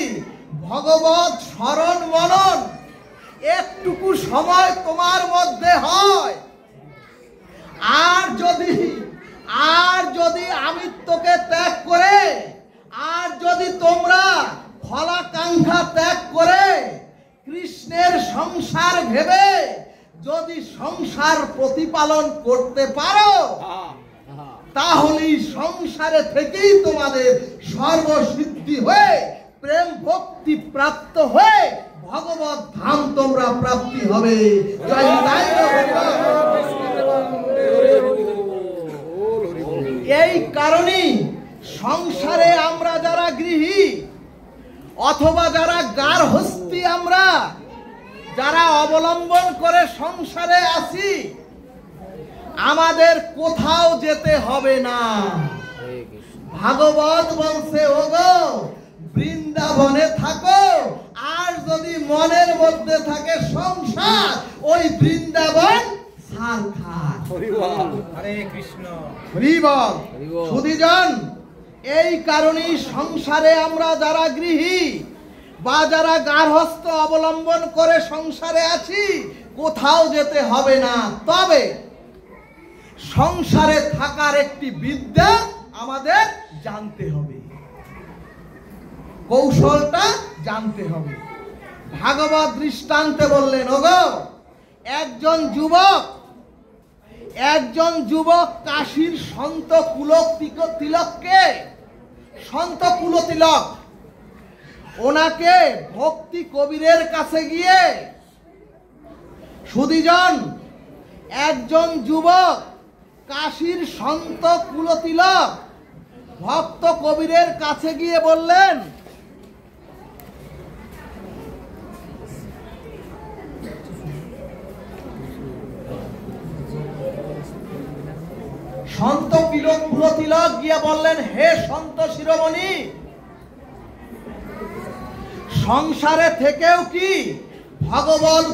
ভগবত স্মরণ মনন একটুকু সময় তোমার মধ্যে হয়, আর যদি আমিত্বকে ত্যাগ করে, আর যদি তোমরা ফলাকাঙ্ক্ষা ত্যাগ করে কৃষ্ণের সংসার ভেবে যদি সংসার প্রতিপালন করতে পারো, তাহলেই সংসারে থেকেই তোমাদের সর্বসিদ্ধি হয়ে প্রেম ভক্তি প্রাপ্ত হয়ে ভগবত ধাম তোমরা প্রাপ্তি হবে। জয় নিতাই গৌর। এই কারণেই সংসারে আমরা যারা গৃহী অথবা যারা গার্হস্থী, আমরা যারা অবলম্বন করে সংসারে আছি, আমাদের কোথাও যেতে হবে না। ভাগবত বলছে, ওগো বৃন্দাবনে থাকো, আর যদি মনের মধ্যে থাকে সংসার, ওই বৃন্দাবন সারখার। হরে কৃষ্ণ। হরি বল। সুধীজন, এই কারণেই সংসারে আমরা যারা গৃহী বা যারা গার্হস্থ অবলম্বন করে সংসারে আছি, কোথাও যেতে হবে না। তবে সংসারে থাকার একটি বিদ্যা আমাদের জানতে হবে, কৌশলটা জানতে হবে। ভাগবত দৃষ্টান্তে বললেন, ওগো একজন যুবক কাশীর সন্ত কুলতিলক ওনাকে ভক্তি কবিরের কাছে গিয়ে, সুধীজন একজন যুবক কাশীর সন্ত কুলতিলক ভক্ত কবিরের কাছে গিয়ে বললেন, সন্ত কুলতিলক গিয়ে বললেন, হে সন্ত শিরোমণি, সংসারে থেকেও কি ভগবত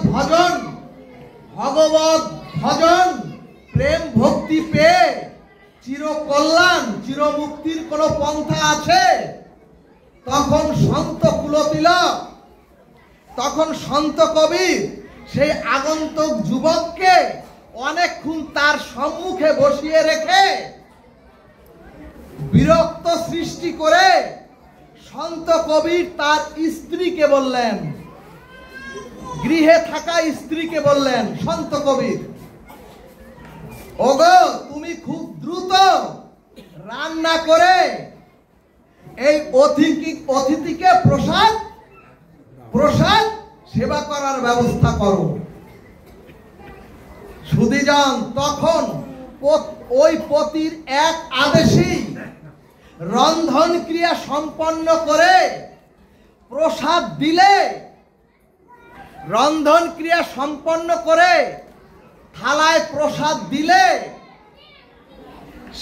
ভজন প্রেম ভক্তি পেয়ে চিরকল্যাণ চিরমুক্তির কোন পন্থা আছে? তখন সন্ত কবির সেই আগন্তুক যুবককে অনেকক্ষণ তার সম্মুখে বসিয়ে রেখে বিরক্ত সৃষ্টি করে সন্ত কবির তার স্ত্রীকে বললেন, গৃহে থাকা স্ত্রীকে বললেন, সন্ত কবির, ওগো তুমি খুব দ্রুত রান্না করে এই অতিথিকে প্রসাদ সেবা করার ব্যবস্থা করো। সুধীজন তখন ওই পতির এক আদেশই রন্ধন ক্রিয়া সম্পন্ন করে প্রসাদ দিলে, রন্ধন ক্রিয়া সম্পন্ন করে থালায় প্রসাদ দিলে,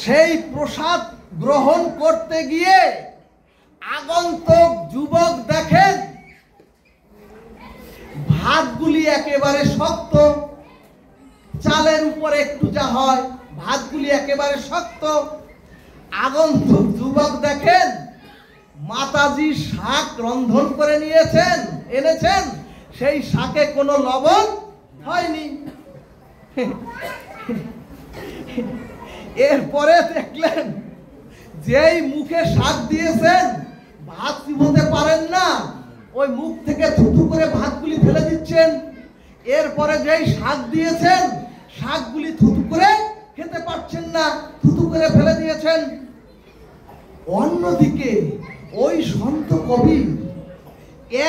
সেই প্রসাদ গ্রহণ করতে গিয়ে আগন্তুক যুবক দেখেন ভাতগুলি একেবারে শক্ত, চালের উপরে একটু যা হয়, ভাতগুলি একেবারে শক্ত। আগন্তুক যুবক দেখেন মাতাজি শাক রন্ধন করে এনেছেন, সেই শাকে কোনো লবণ হয়নি। এরপরে দেখলেন যেই মুখে শাক দিয়েছেন ভাত চিবোতে পারেন না, ওই মুখ থেকে থুথু করে ভাতগুলি ফেলে দিচ্ছেন। এরপরে যেই শাক দিয়েছেন শাকগুলি থুথু করে খেতে পারছেন না, থুথু করে ফেলে দিয়েছেন। অন্যদিকে ওই সন্ত কবি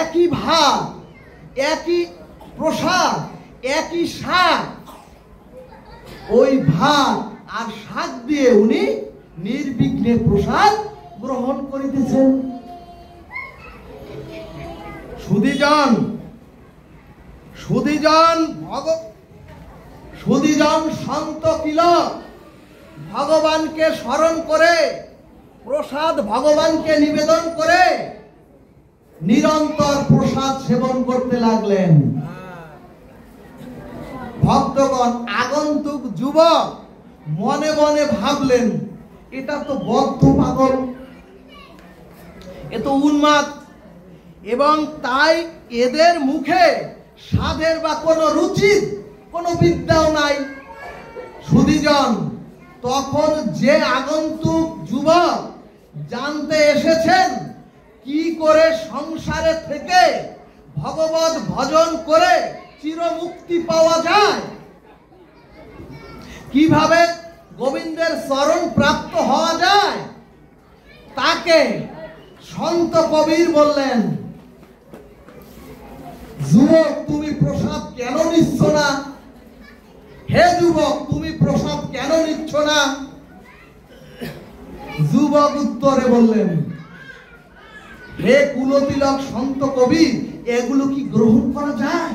একই ভাত, একই প্রসাদ, একই শাক, ওই ভাত আর শাক দিয়ে উনি নির্বিঘ্নে প্রসাদ গ্রহণ করিতেছেন। সুধীজন সন্ত তিলক ভগবানকে স্মরণ করে প্রসাদ ভগবানকে নিবেদন করে নিরন্তর প্রসাদ সেবন করতে লাগলেন। ভক্তগণ, আগন্তুক যুবক মনে মনে ভাবলেন, এটা তো বদ্ধ পাগল, এ তো উন্মাদ, এবং তাই এদের মুখে স্বাদের বা কোনো রুচির কোনো বিদ্যাও নাই। সুধীজন তখন যে আগন্তুক যুবক জানতে এসেছেন কি করে সংসারে থেকে ভগবত ভজন করে চিরমুক্তি পাওয়া যায়, কিভাবে গোবিন্দের চরণ প্রাপ্ত হওয়া যায়, তাকে সন্ত কবির বললেন যুবক তুমি প্রসাদ কেন নিচ্ছ না? হে যুবক তুমি প্রসাদ কেন নিচ্ছ না? যুবক উত্তরে বললেন, হে কুলতিলক সন্ত কবি, এগুলো কি গ্রহণ করা যায়?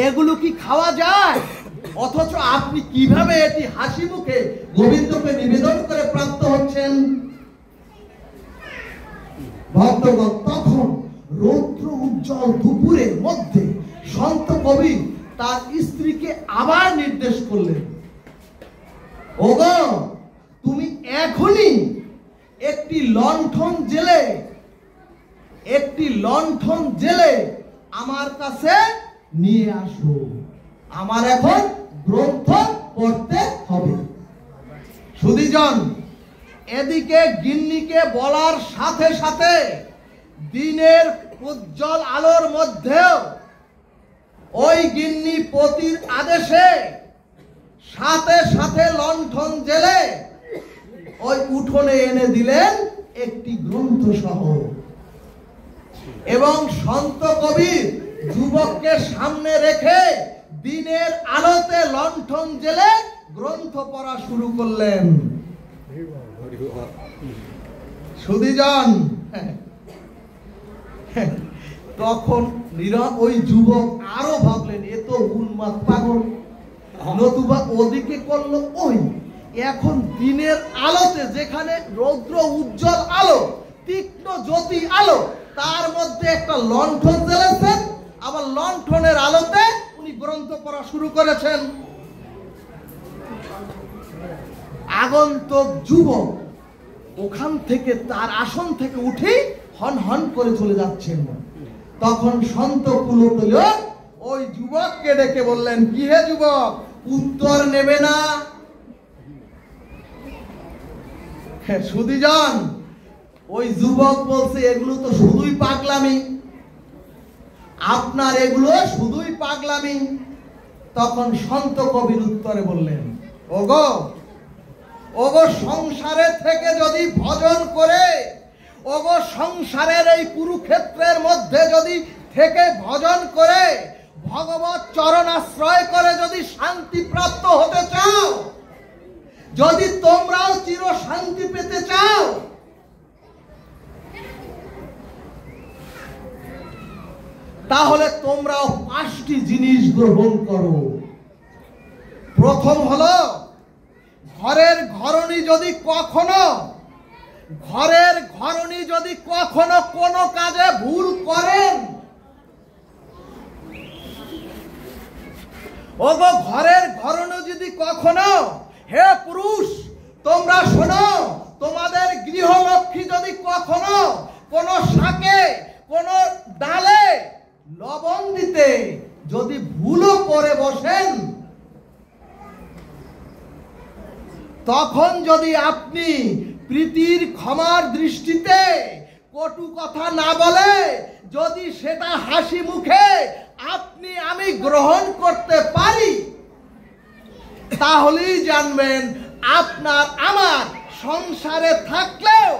এগুলো কি খাওয়া যায়? অথচ আপনি কিভাবে এটি হাসি মুখে গোবিন্দকে নিবেদন করে প্রাপ্ত হচ্ছেন? ভক্তগণ, তখন রৌদ্র উজ্জ্বল দুপুরের মধ্যে সন্ত কবি তার স্ত্রীকে আবার নির্দেশ করলেন, ওগো তুমি এখনই একটি লণ্ঠন জেলে আমার কাছে নিয়ে আসো, আমার এখন গ্রন্থ পড়তে হবে। সুধীজন, এদিকে গিন্নিকে বলার সাথে সাথে দিনের উজ্জ্বল আলোর মধ্যেও ওই গিন্নি পতির আদেশে সাথে সাথে লণ্ঠন জেলে ওই উঠোনে এনে দিলেন একটি গ্রন্থ সহ। এবং সন্ত কবির যুবককে সামনে রেখে দিনের আলোতে লণ্ঠন জেলে গ্রন্থ পড়া শুরু করলেন। সুধীজন, তখন ওই যুবক আরো ভাবলেন, এ তো উন্মাদ পাগল, নতুবা ওদিকে করলো ওই। এখন দিনের আলোতে, যেখানে রৌদ্র উজ্জ্বল আলো, তীক্ষ্ণ জ্যোতি আলো, তার মধ্যে একটা লণ্ঠন জ্বেলেছেন, আবার লণ্ঠনের আলোতে উনি গ্রন্থ পড়া শুরু করেছেন। আগন্তুক যুবক ওখান থেকে তার আসন থেকে উঠে হন হন করে চলে যাচ্ছেন। তখন সন্ত কুলতিলক ওই যুবককে ডেকে বললেন, কি হে যুবক, উত্তর নেবে না? সুধীজন, ওই যুবক বলছে, এগুলো তো শুধুই পাগলামি, আপনার এগুলো শুধুই পাগলামি। তখন সন্ত কবির উত্তরে বললেন, ওগো সংসারে থেকে যদি ভজন করে, ওগো সংসারের এই কুরুক্ষেত্রের মধ্যে যদি থেকে ভজন করে, ভগবত চরণ আশ্রয় করে যদি শান্তি প্রাপ্ত হতে চাও, যদি তোমরাও চির শান্তি পেতে চাও, তাহলে তোমরাও 5টি জিনিস গ্রহণ করো। প্রথম হলো, ঘরের ঘরণী যদি কখনো কোনো কাজে ভুল করেন, ওগো ঘরের ঘরণী যদি কখনো, হে পুরুষ তোমরা শোনো, তোমাদের গৃহলক্ষ্মী যদি কখনো কোন শাকে কোন ডালে লবণ দিতে যদি ভুলও করে বসেন, তখন যদি আপনি প্রীতির ক্ষমার দৃষ্টিতে কটু কথা না বলে, যদি সেটা হাসি মুখে আপনি আমি গ্রহণ করতে পারি, তাহলেই জানবেন আপনার আমার সংসারে থাকলেও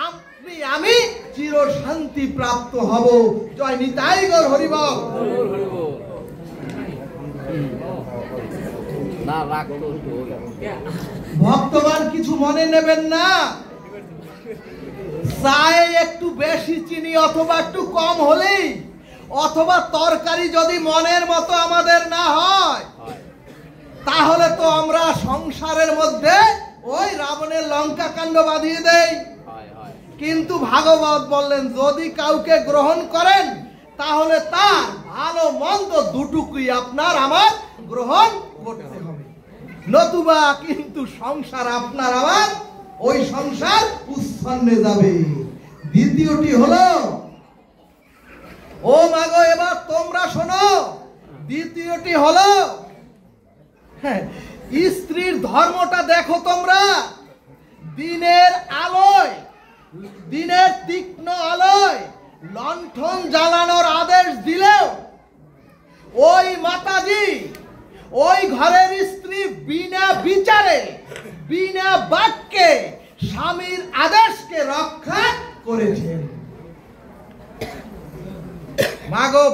আপনি আমি চির শান্তি প্রাপ্ত হব। জয় নিতাই গৌর হরিবল। ভক্তবান কিছু মনে নেবেন না, চায়ে একটু বেশি চিনি অথবা একটু কম হলেই, অথবা তরকারি যদি মনের মতো আমাদের না হয়, তাহলে তো আমরা সংসারের মধ্যে ওই রাবণের লঙ্কা কাণ্ড বাঁধিয়ে দেই। কিন্তু ভাগবত বললেন, যদি কাউকে গ্রহণ করেন, তাহলে তার ভালো মন্দ দুটুকুই আপনার আমার গ্রহণ করতে হবে, নতুবা কিন্তু সংসার আপনার আমার ওই সংসার উচ্ছন্নে যাবে। দ্বিতীয়টি হলো, ও মাগো এবার তোমরা শোনো, দ্বিতীয়টি হলো, স্ত্রীর ধর্মটা দেখো তোমরা। দিনের আলোয়, দিনের তীক্ষ্ণ আলোয় লণ্ঠন জ্বালানোর আদেশ দিলেও ওই মাতাজি, ওই ঘরের স্ত্রী বিনা বিচারে, বিনা বাক্যে স্বামীর আদেশকে রক্ষা করেছেন।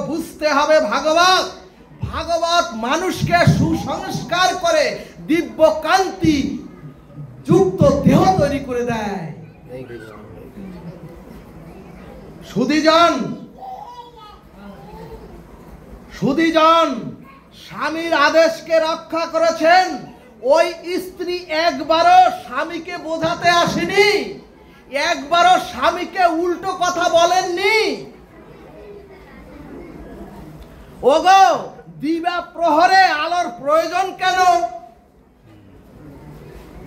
বুঝতে হবে ভাগবত। ভাগবত মানুষকে সুসংস্কার করে দিব্য কান্তি যুক্ত দেহ তৈরি করে দেয়। সুধীজন স্বামীর আদেশকে রক্ষা করেছেন। ওই স্ত্রী একবারও স্বামীকে বোঝাতে আসেনি, একবারও স্বামীকে উল্টো কথা বলেননি। ওগো, দিবা প্রহরে আলোর প্রয়োজন কেন?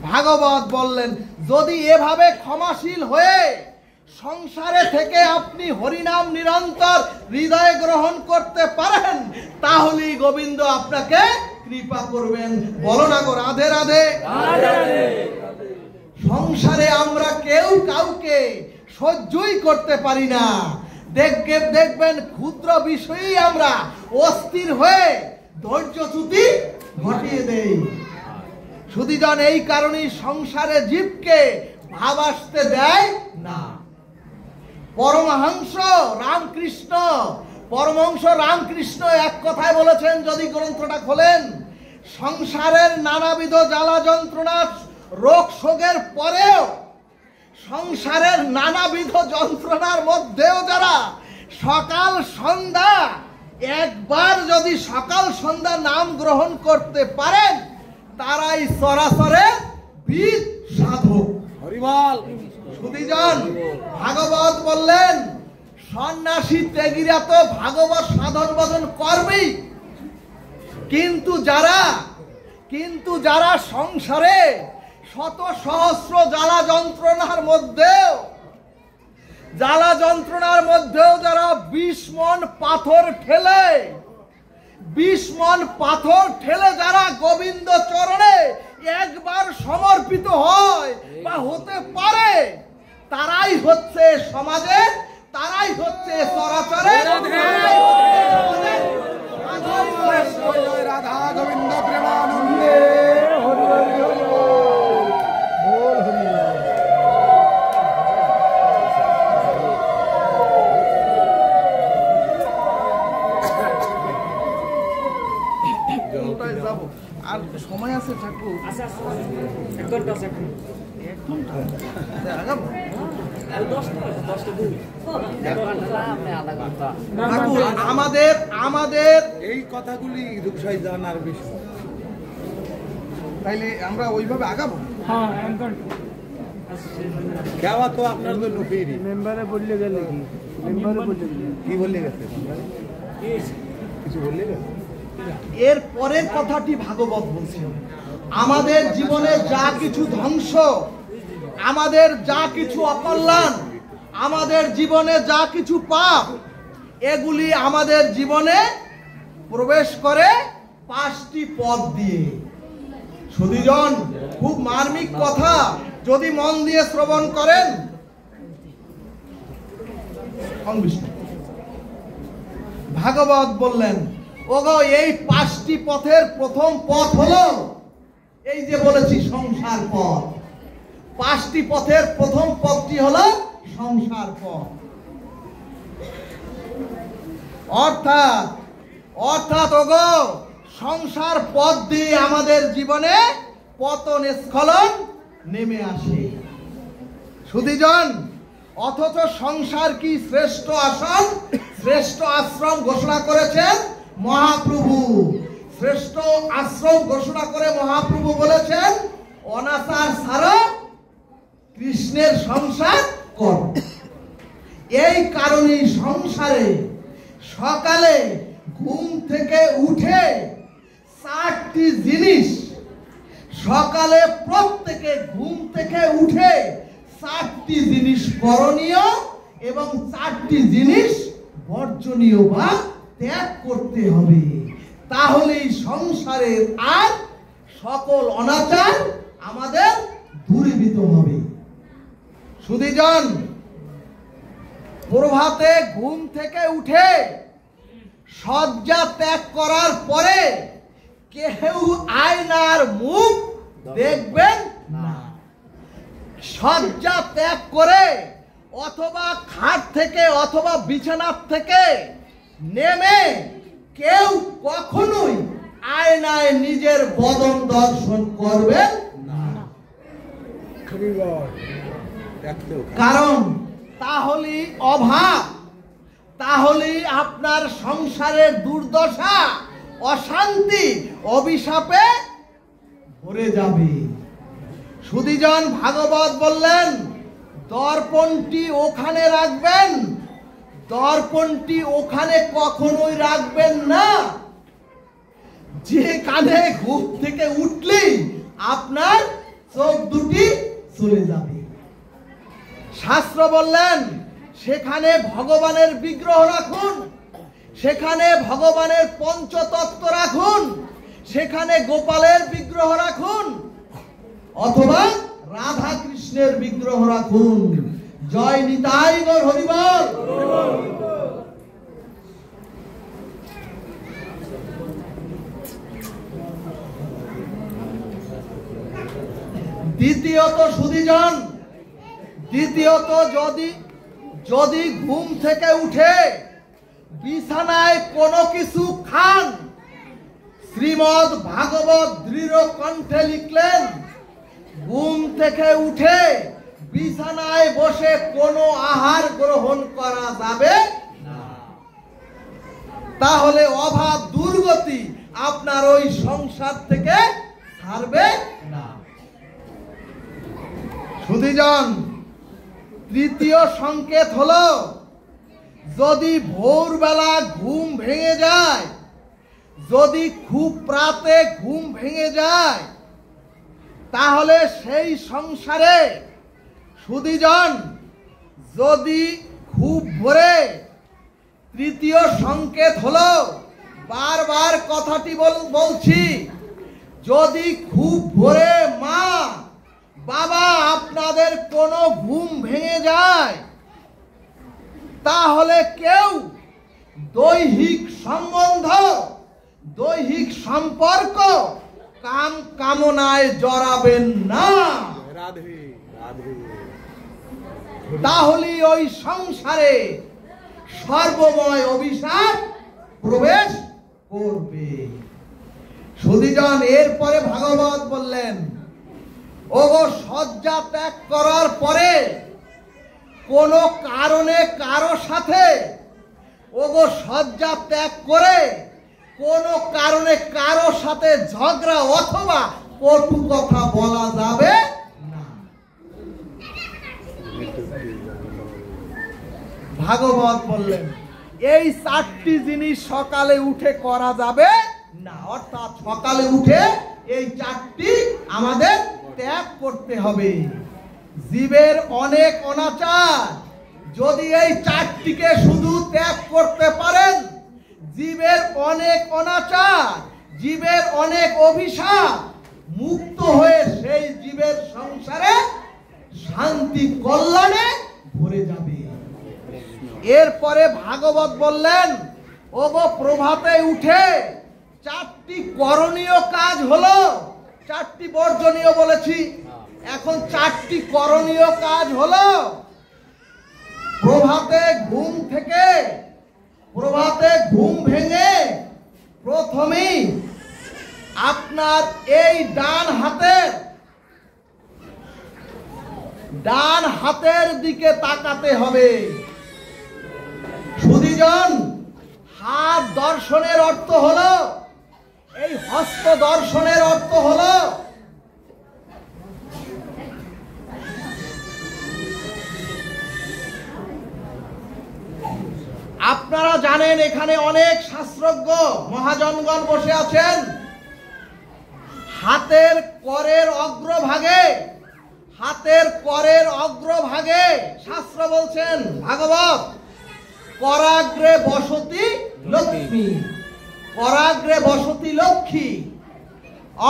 ভাগবত বললেন, যদি এভাবে ক্ষমাশীল হয়ে সংসারে থেকে আপনি হরিনাম নিরন্তর হৃদয়ে গ্রহণ করতে পারেন, তাহলেই গোবিন্দ আপনাকে কৃপা করবেন। বলো না গো রাধে রাধে। সংসারে আমরা কেউ কাউকে সহ্যই করতে পারি না। দেখবেন ক্ষুদ্র বিষয়েই আমরা অস্থির হয়ে ধৈর্যচ্যুতি ঘটিয়ে দেই। সুধীজন, এই কারণেই সংসারে জীবকে ভাব আসতে দেয় না। পরমহংস রামকৃষ্ণ এক কথায় বলেছেন, যদি গ্রন্থটা খোলেন, সংসারের নানাবিধ জ্বালা যন্ত্রণা রোগ শোকের পরেও, সংসারের নানাবিধ যন্ত্রণার মধ্যেও যারা সকাল সন্ধ্যা একবার যদি সকাল সন্ধ্যা নাম গ্রহণ করতে পারেন, তারাই সরাসরে বীর সাধক। হরিবল। সুধীজন, ভাগবত বললেন, সন্ন্যাসী ত্যাগীরা তো ভাগবত সাধন ভজন করবেই, কিন্তু যারা সংসারে শত সহস্র জ্বালা যন্ত্রণার মধ্যেও যারা 20 মণ পাথর ঠেলে যারা গোবিন্দ চরণে একবার সমর্পিত হয় বা হতে পারে, তারাই হচ্ছে সমাজে, তারাই হচ্ছে চরাচরে রাধা গোবিন্দ প্রেমানন্দে। আর সময় আছে ঠাকুর? আমাদের এই কথাগুলি রূপসাই জানার বিষয়, তাইলে আমরা ওইভাবে আগাবো। খাওয়া তো আপনার জন্য ফ্রি। মেম্বারে বললে গেলে কি বললে গেছে? কিছু বললে গেছে? এর পরের কথাটি ভাগবত বলছেন, আমাদের জীবনে যা কিছু ধ্বংস, আমাদের যা কিছু অকল্যাণ, আমাদের জীবনে যা কিছু পাপ, এগুলি আমাদের জীবনে প্রবেশ করে 5টি পথ দিয়ে। সুধীজন, খুব মার্মিক কথা, যদি মন দিয়ে শ্রবণ করেন। ভাগবত বললেন, ওগো, এই 5টি পথের প্রথম পথ হলো এই যে বলেছি সংসার পথ। 5টি পথের প্রথম পথটি হলো সংসার পথ। অর্থাৎ ওগো, সংসার পথ দিয়ে আমাদের জীবনে পতন স্খলন নেমে আসে। সুধীজন, অথচ সংসার কি শ্রেষ্ঠ আসন, শ্রেষ্ঠ আশ্রম ঘোষণা করেছেন মহাপ্রভু। শ্রেষ্ঠ আশ্রম ঘোষণা করে মহাপ্রভু বলেছেন, অনাচার ছাড়ো, কৃষ্ণের সংসার কর। এই কারণেই সংসারে সকালে ঘুম থেকে উঠে 4টি জিনিস, সকালে প্রত্যেকে ঘুম থেকে উঠে 4টি জিনিস করণীয় এবং 4টি জিনিস বর্জনীয় বা ত্যাগ করতে হবে। তাহলেই সংসারের আর সকল অনাচার আমাদের দূরীভূত হবে। সুধীজন, প্রভাতে ঘুম থেকে উঠে শয্যা ত্যাগ করার পরে কেউ আয়নার মুখ দেখবেন না। শয্যা ত্যাগ করে অথবা খাট থেকে অথবা বিছানার থেকে নেমে কেউ কখনোই আয়নায় নিজের বদন দর্শন করবেন না। কারণ তাহলেই অভাব, তাহলেই আপনার সংসারের দুর্দশা, অশান্তি, অভিশাপে ভরে যাবে। সুধীজন ভাগবত বললেন, দর্পণটি ওখানে রাখবেন, দর্পণটি ওখানে কখনোই রাখবেন না যেখানে ঘুম থেকে উঠলেই আপনার চোখ দুটি চলে যাবে। শাস্ত্র বললেন, সেখানে ভগবানের বিগ্রহ রাখুন, সেখানে ভগবানের পঞ্চতত্ত্ব রাখুন, সেখানে গোপালের বিগ্রহ রাখুন, অথবা রাধা কৃষ্ণের বিগ্রহ রাখুন। জয় নিতাই গৌর হরি বল। দ্বিতীয়ত সুধীজন, দ্বিতীয়ত যদি ঘুম থেকে উঠে বিছানায় কোনো কিছু খান, শ্রীমদ্ ভাগবত দৃঢ় কণ্ঠে লিখলেন, ঘুম থেকে উঠে বিছানায় বসে কোনো আহার গ্রহণ করা যাবে না। তাহলে অভাব দুর্গতি আপনার ওই সংসার থেকে ছাড়বে না। সুধীজন, তৃতীয় সংকেত হলো, যদি ভোরবেলা ঘুম ভেঙে যায়, যদি খুব প্রাতে ঘুম ভেঙে যায়, তাহলে সেই সংসারে সুধীজন যদি খুব ভোরে, তৃতীয় সংকেত হলো, বারবার কথাটি বলছি, যদি খুব ভোরে মা বাবা আপনাদের কোনো ঘুম ভেঙে যায়, তাহলে কেউ দৈহিক সম্বন্ধ, দৈহিক সম্পর্ক, কাম কামনায় জড়াবেন না। তাহলে ওই সংসারে সর্বময় অভিশাপ প্রবেশ করবে। সুধীজন, এরপরে ভাগবত বললেন, ওগো শয্যা ত্যাগ করার পরে কোনো কারণে কারো সাথে, ওগো শয্যা ত্যাগ করে কোনো কারণে কারো সাথে ঝগড়া অথবা কটু কথা বলা যাবে না। ভাগবত বললেন, এই চারটি জিনিস সকালে উঠে করা যাবে না। অর্থাৎ সকালে উঠে এই চারটি আমাদের ত্যাগ করতে হবে। জীবের অনেক অনাচার, যদি এই চারটিকে শুধু ত্যাগ করতে পারেন, জীবের অনেক অনাচার, জীবের অনেক অভিশাপ মুক্ত হয়ে সেই জীবের সংসারে শান্তি কল্যাণে ভরে যাবে। এরপরে ভাগবত বললেন, ওগো প্রভাতে উঠে চারটি করণীয় কাজ হলো, চারটি বর্জনীয় বলেছি, এখন চারটি করণীয় কাজ হলো, প্রভাতে ঘুম ভেঙে প্রথমেই আপনার এই ডান হাতের দিকে তাকাতে হবে। সুধীজন, হাত দর্শনের অর্থ হলো, এই হস্ত দর্শনের অর্থ হলো, আপনারা জানেন এখানে অনেক শাস্ত্রজ্ঞ মহাজনগণ বসে আছেন। হাতের করের অগ্রভাগে শাস্ত্র বলছেন, ভাগবত, করাগ্রে বসতি লক্ষ্মী, করাগ্রে বসতি লক্ষ্মী,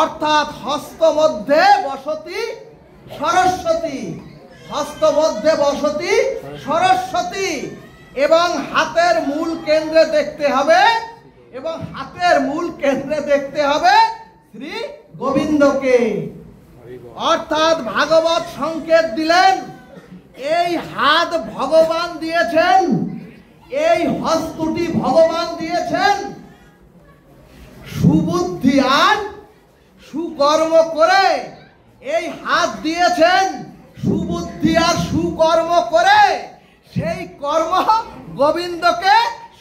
অর্থাৎ হস্ত মধ্যে বসতি সরস্বতী, হস্ত মধ্যে বসতি সরস্বতী। এবং হাতের মূল কেন্দ্রে দেখতে হবে, এবং হাতের মূল কেন্দ্রে দেখতে হবে শ্রী গোবিন্দকে। অর্থাৎ ভাগবত সংকেত দিলেন, এই হাত ভগবান দিয়েছেন, এই হস্তটি ভগবান দিয়েছেন সুবুদ্ধি আর সুকর্ম করে। এই হাত দিয়েছেন সুবুদ্ধি আর সুকর্ম করে। সেই কর্ম গোবিন্দকে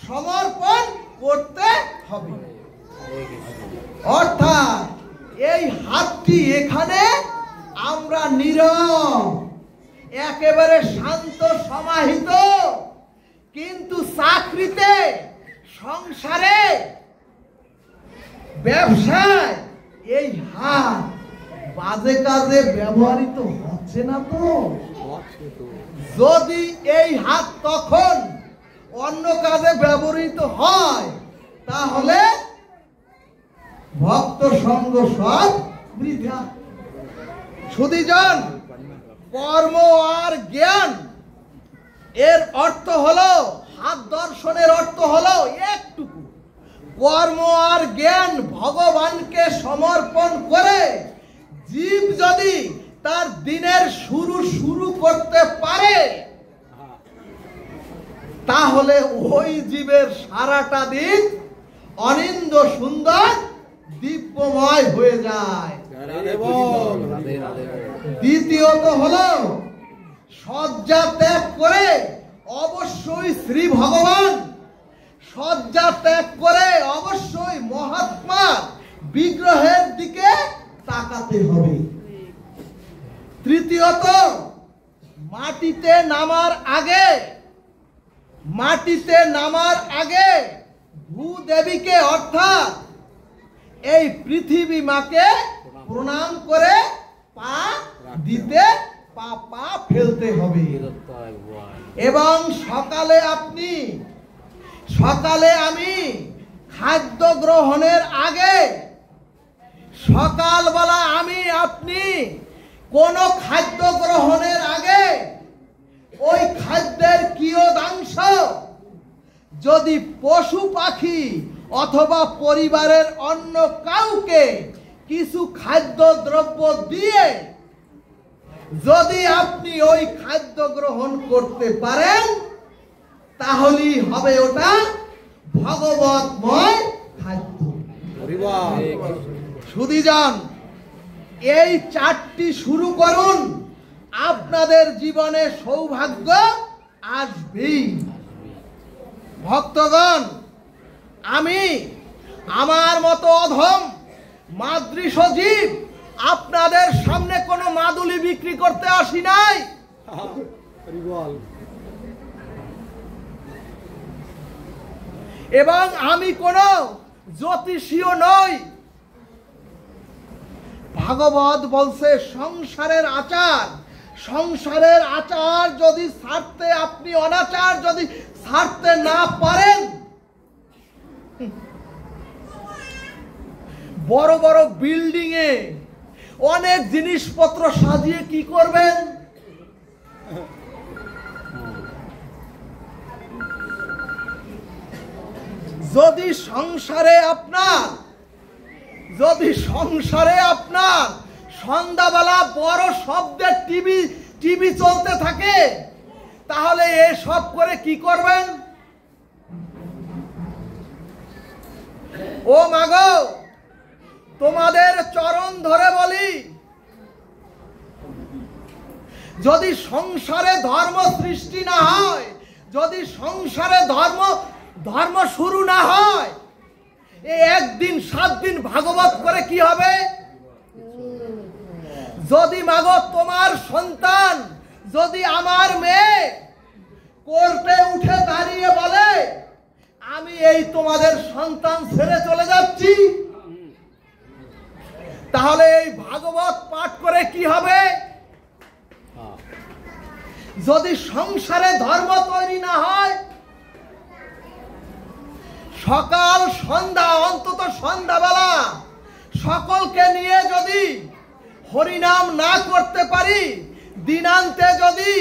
সমর্পণ করতে হবে। অর্থাৎ এই হাতটি এখানে আমরা নীরব, একেবারে শান্ত সমাহিত, কিন্তু চাকরিতে, সংসারে, ব্যবসায় এই হাত বাজে কাজে ব্যবহৃত হচ্ছে না তো? যদি এই হাত তখন অন্য কাজে ব্যবহৃত হয় তাহলে ভক্ত সঙ্গ সব বৃথা। সুধীজন, কর্ম আর জ্ঞান এর অর্থ হলো, হাত দর্শনের অর্থ হলো একটুকু, কর্ম আর জ্ঞান ভগবানকে সমর্পণ করে জীব যদি তার দিনের শুরু করতে পারে তাহলে ওই জীবের সারাটা দিন অনিন্দ সুন্দর দিব্যময় হয়ে যায়। দ্বিতীয়ত হলো শয্যা ত্যাগ করে অবশ্যই শ্রী ভগবান, শয্যা ত্যাগ করে অবশ্যই মহাত্মা বিগ্রহের দিকে তাকাতে হবে। তৃতীয়ত মাটিতে নামার আগে ভূদেবীকে অর্থাৎ এই পৃথিবী মাকে প্রণাম করে পা দিতে পা ফেলতে হবে। এবং সকালে আমি খাদ্য গ্রহণের আগে, সকালবেলা আপনি কোন খাদ্য গ্রহণের আগে ওই খাদ্যের কিয়দাংশ যদি পশু পাখি অথবা পরিবারের অন্য কাউকে কিছু খাদ্য দ্রব্য দিয়ে যদি আপনি ওই খাদ্য গ্রহণ করতে পারেন তাহলেই হবে ওটা ভগবতময় খাদ্য। সুধীজন, এই চারটি শুরু করুন, আপনাদের জীবনে সৌভাগ্য আসবেই। ভক্তগণ, আমি আমার মতো অধম মাদৃশ জীব আপনাদের সামনে কোনো মাদুলি বিক্রি করতে আসি নাই। এবং আমি কোনো জ্যোতিষীও নই। ভাগবত বলছে সংসারের আচার যদি ছাড়তে আপনি অনাচার যদি ছাড়তে না পারেন, বড় বড় বিল্ডিং এ অনেক জিনিসপত্র সাজিয়ে কি করবেন? যদি সংসারে আপনার সন্ধ্যাবেলা বড় শব্দে টিভি চলতে থাকে তাহলে এসব করে কি করবেন? ও মাগো, তোমাদের চরণ ধরে বলি, যদি সংসারে ধর্ম সৃষ্টি না হয়, যদি সংসারে ধর্ম শুরু না হয়, একদিন 7 দিন ভাগবত করে কি হবে? যদি মাগো তোমার সন্তান, যদি আমার মেয়ে কোর্টে উঠে দাঁড়িয়ে বলে আমি এই তোমাদের সন্তান ছেড়ে চলে যাচ্ছি, তাহলে এই ভাগবত পাঠ করে কি হবে? যদি সংসারে ধর্ম তৈরি না হয়, সকাল সন্ধ্যা, অন্তত সন্ধ্যাবেলা সকলকে নিয়ে যদি হরিনাম না করতে পারি, দিনান্তে যদি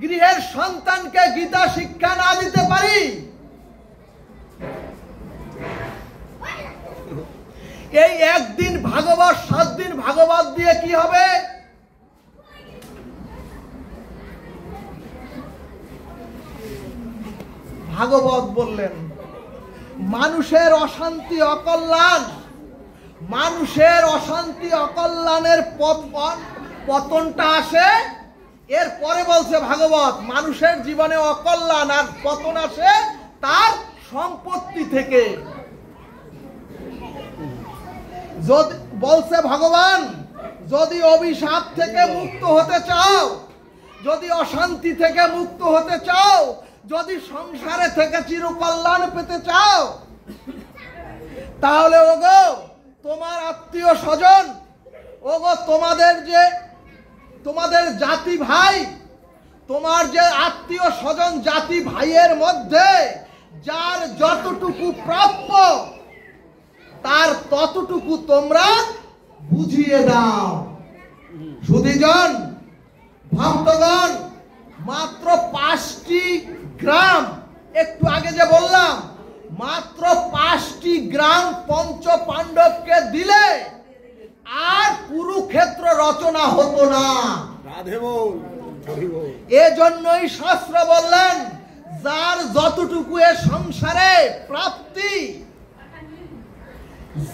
গৃহের সন্তানকে গীতা শিক্ষা না দিতে পারি, এই একদিন ভাগবত 7 দিন ভাগবত দিয়ে কি হবে? ভাগবত বললেন মানুষের অশান্তি অকল্যাণ, মানুষের অশান্তি অকল্যাণের পতনটা আসে। এরপরে বলছে ভাগবত মানুষের জীবনে অকল্যাণ আর পতন আসে তার সম্পত্তি থেকে। যদি বলছে ভগবান যদি অভিশাপ থেকে মুক্ত হতে চাও, যদি অশান্তি থেকে মুক্ত হতে চাও, যদি সংসারে থেকে চিরকল্যাণ পেতে চাও, তাহলে ওগো তোমার আত্মীয় স্বজন, ওগো তোমাদের জাতি ভাই, তোমার যে আত্মীয় স্বজন জাতি ভাইয়ের মধ্যে যার যতটুকু প্রাপ্য তার ততটুকু তোমরা বুঝিয়ে দাও। সুধীজন ভক্তগণ, মাত্র 5টি গ্রাম, একটু আগে যে বললাম মাত্র 5টি গ্রাম পঞ্চ পাণ্ডবকে দিলে আর কুরুক্ষেত্র রচনা হতো না। এজন্যই শাস্ত্র বললেন যার যতটুকু এ সংসারে প্রাপ্তি,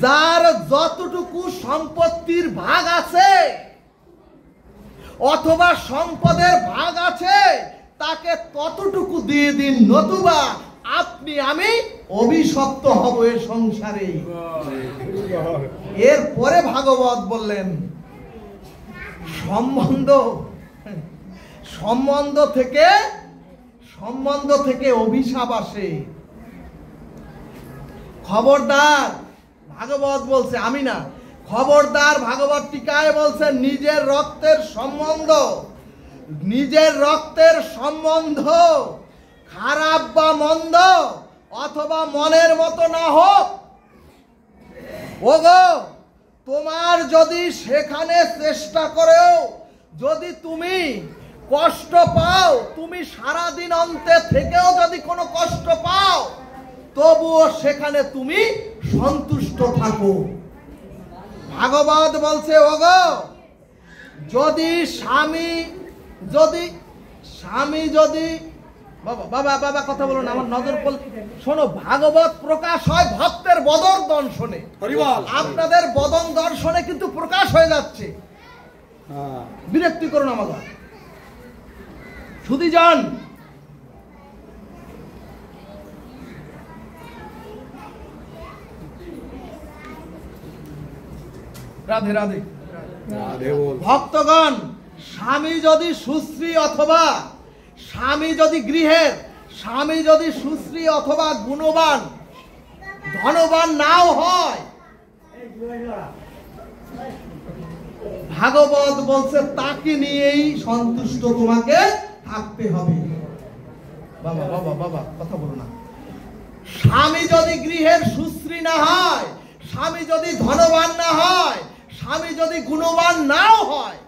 যার যতটুকু সম্পত্তির ভাগ আছে অথবা সম্পদের ভাগ আছে তাকে ততটুকু দিয়ে দিন, নতুবা আপনি আমি অভিশপ্ত হব এ সংসারে। এরপরে ভাগবত বললেন সম্বন্ধ থেকে অভিশাপ আসে। খবরদার, ভাগবত বলছে, আমি না, খবরদার। ভাগবত টিকায় বলছে নিজের রক্তের সম্বন্ধ খারাপ বা মন্দ অথবা মনের মতো না হোক, ওগো তোমার যদি সেখানে চেষ্টা করেও যদি তুমি কষ্ট পাও, তুমি সারাদিন অন্তে থেকেও যদি কোনো কষ্ট পাও, তবুও সেখানে তুমি সন্তুষ্ট থাকো। ভাগবত বলছে ওগো যদি স্বামী যদি বাবা কথা বলো না, আমার নজর পড়ল। শোনো, ভাগবত প্রকাশ হয় ভক্তের বদন দর্শনে, আপনাদের বদন দর্শনে কিন্তু প্রকাশ হয়ে যাচ্ছে। বিরক্তি করুন আমাকে। সুধীজন রাধে রাধে। ভক্তগণ, স্বামী যদি সুশ্রী অথবা স্বামী যদি গৃহের স্বামী যদি সুশ্রী অথবা গুণবান ধনবান নাও হয়, ভাগবত বলছে তাকে নিয়েই সন্তুষ্ট তোমাকে থাকতে হবে। বাবা বাবা বাবা কথা বলো না। স্বামী যদি গৃহের সুশ্রী না হয়, স্বামী যদি ধনবান না হয়, স্বামী যদি গুণবান নাও হয়,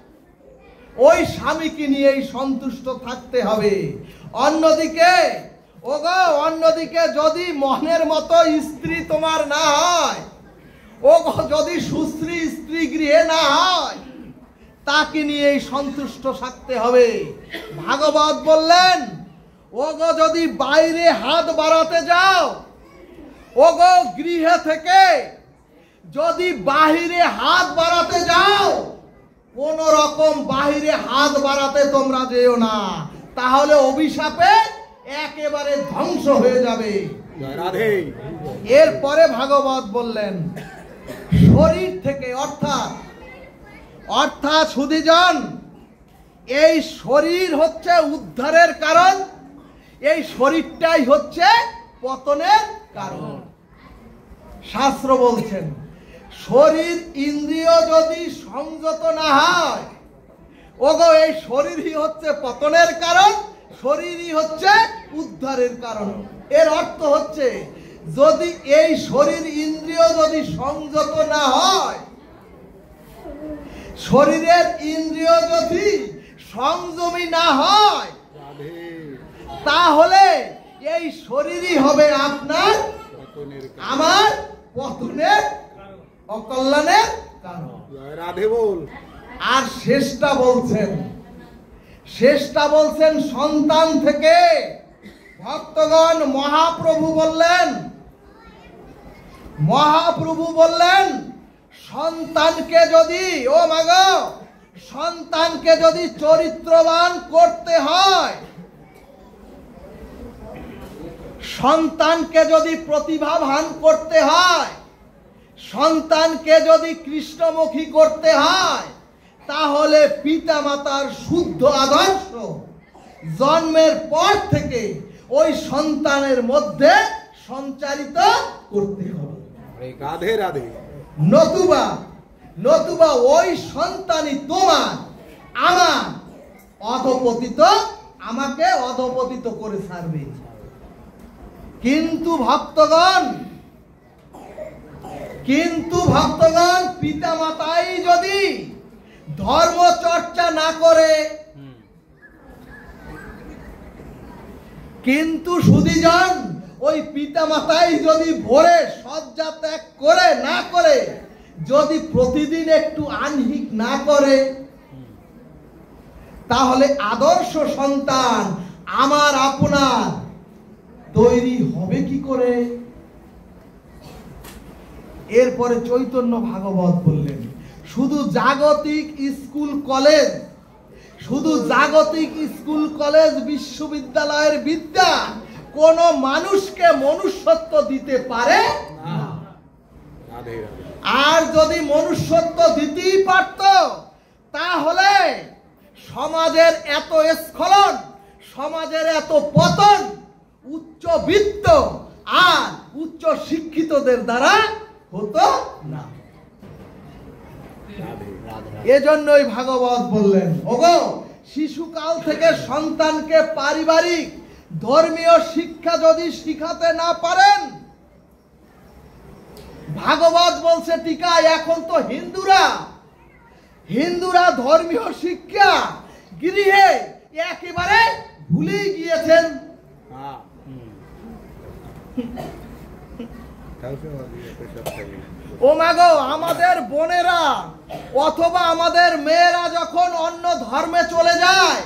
ওই স্বামীকে নিয়েই সন্তুষ্ট থাকতে হবে। অন্যদিকে যদি মনের মতো স্ত্রী তোমার না হয়, যদি সুশ্রী স্ত্রী গৃহে না হয়, তাকে নিয়েই সন্তুষ্ট থাকতে হবে। ভাগবত বললেন ওগো যদি বাইরে হাত বাড়াতে যাও, ওগো গৃহে থেকে যদি বাহিরে হাত বাড়াতে যাও, কোন রকম বাহিরে হাত বাড়াতে তোমরা যেও না, তাহলে অভিশাপে একেবারে ধ্বংস হয়ে যাবে। এরপরে ভাগবত বললেন শরীর থেকে, অর্থাৎ সুধীজন এই শরীর হচ্ছে উদ্ধারের কারণ, এই শরীরটাই হচ্ছে পতনের কারণ। শাস্ত্র বলছেন শরীর ইন্দ্রিয় যদি সংযত না হয়, ওগো এই শরীরই হচ্ছে পতনের কারণ, শরীরই হচ্ছে উদ্ধারের কারণ। এর অর্থ হচ্ছে যদি এই শরীর ইন্দ্রিয় যদি সংযত না হয়, শরীরের ইন্দ্রিয় যদি সংযমী না হয়, তাহলে এই শরীরই হবে আপনার আমার পতনের অকল্যাণের কারণ। আর শেষটা বলছেন সন্তান থেকে, ভক্তগণ, মহাপ্রভু বললেন সন্তানকে যদি সন্তানকে যদি চরিত্রবান করতে হয়, সন্তানকে যদি প্রতিভাবান করতে হয়, সন্তানকে যদি কৃষ্ণমুখী করতে হয়, তাহলে পিতামাতার শুদ্ধ আদর্শ জন্মের পর থেকে ওই সন্তানের মধ্যে সঞ্চারিত করতে হবে। রাধে রাধে। নতুবা ওই সন্তানই আমাকে অধপতিত করে ছাড়বে। কিন্তু ভক্তগণ, পিতামাতাই যদি ধর্ম চর্চা না করে, কিন্তু সুধীজন ওই পিতামাতাই যদি ভোরে শয্যা ত্যাগ করে না করে, যদি প্রতিদিন একটু আহ্নিক না করে, তাহলে আদর্শ সন্তান আমার আপনার তৈরি হবে কি করে? এরপরে চৈতন্য ভাগবত বললেন শুধু জাগতিক স্কুল কলেজ বিশ্ববিদ্যালয়ের বিদ্যা কোন মানুষকে মনুষ্যত্ব দিতে পারে না। আর যদি মনুষ্যত্ব দিতেই পারত, তাহলে সমাজের এত স্খলন, সমাজের এত পতন উচ্চবিত্ত আর উচ্চ শিক্ষিতদের দ্বারা হতো না। এজন্যই ভাগবত বললেন, ওগো শিশুকাল থেকে সন্তানকে পারিবারিক ধর্মীয় শিক্ষা যদি শিখাতে না পারেন, ভাগবত বলছে টিকায়, এখন তো হিন্দুরা ধর্মীয় শিক্ষা গৃহে একেবারে ভুলেই গিয়েছেন। ও মাগো, আমাদের বোনেরা অথবা আমাদের মেয়েরা যখন অন্য ধর্মে চলে যায়,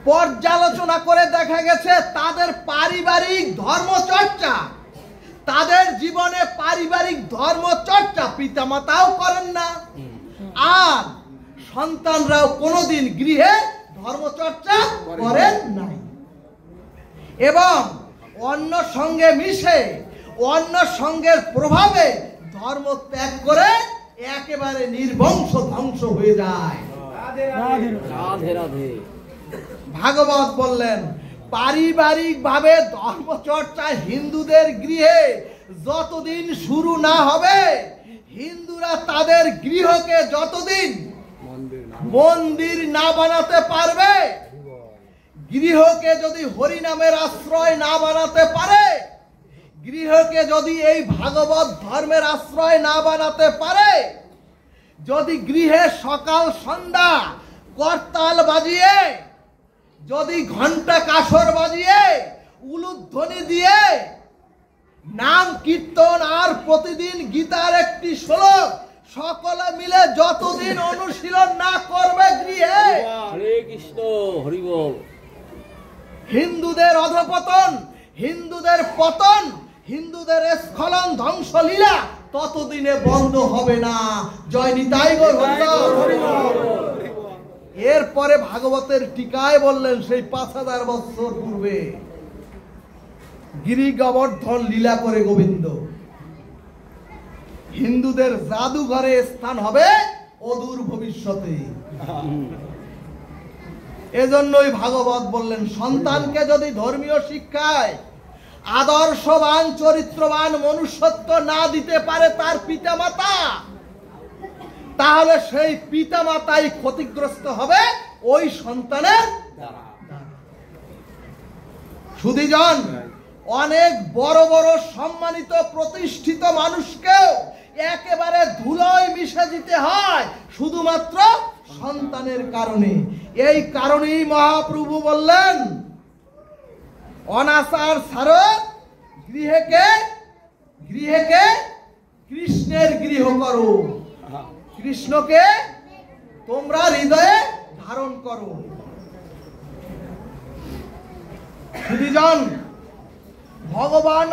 পর্যালোচনা করে দেখা গেছে তাদের পারিবারিক ধর্মচর্চা, তাদের জীবনে পারিবারিক ধর্মচর্চা পিতামাতাও করেন না, আর সন্তানরাও কোনোদিন গৃহে ধর্মচর্চা করেন নাই, এবং অন্য সঙ্গে মিশে অন্য সঙ্গের প্রভাবে ধর্ম ত্যাগ করে একেবারে নির্বংশ ধ্বংস হয়ে যায়। ভাগবত বললেন পারিবারিক ভাবে ধর্মচর্চা হিন্দুদের গৃহে যতদিন শুরু না হবে, হিন্দুরা তাদের গৃহকে যতদিন মন্দির না বানাতে পারবে, গৃহকে যদি হরিনামের আশ্রয় না বানাতে পারে, গৃহকে যদি এই ভাগবত ধর্মের আশ্রয় না বানাতে পারে, যদি গৃহে সকাল সন্ধ্যা করতাল বাজিয়ে, যদি ঘন্টা কাসর বাজিয়ে উলুধ্বনি দিয়ে নাম কীর্তন আর প্রতিদিন গীতার একটি শ্লোক সকলে মিলে যতদিন অনুশীলন না করবে গৃহে, হরে কৃষ্ণ হরি বল, হিন্দুদের অধপতন, হিন্দুদের পতন, হিন্দুদের স্খলন ধ্বংস লীলা ততদিনে বন্ধ হবে না। জয় নিতাই গৌর হরি বল। এরপরে ভাগবতের টিকায় বললেন সেই 5000 বছর পূর্বে গিরি গোবর্ধন লীলা করে গোবিন্দ হিন্দুদের জাদুঘরে স্থান হবে অদূর ভবিষ্যতে। এজন্যই ভাগবত বললেন সন্তানকে যদি ধর্মীয় শিক্ষায় আদর্শবান চরিত্রবান মনুষ্যত্ব না দিতে পারে তার পিতামাতা, তাহলে সেই পিতামাতাই ক্ষতিগ্রস্ত হবে ওই সন্তানের দ্বারা। সুধীজন, অনেক বড় বড় সম্মানিত প্রতিষ্ঠিত মানুষকেও একেবারে ধুলোয় মিশে দিতে হয় শুধুমাত্র সন্তানের কারণে। এই কারণেই মহাপ্রভু বললেন অনাচার ছাড়ো, গৃহেকে কৃষ্ণের গৃহ করো, কৃষ্ণকে তোমরা হৃদয়ে ধারণ করো। সুধীজন, ভগবান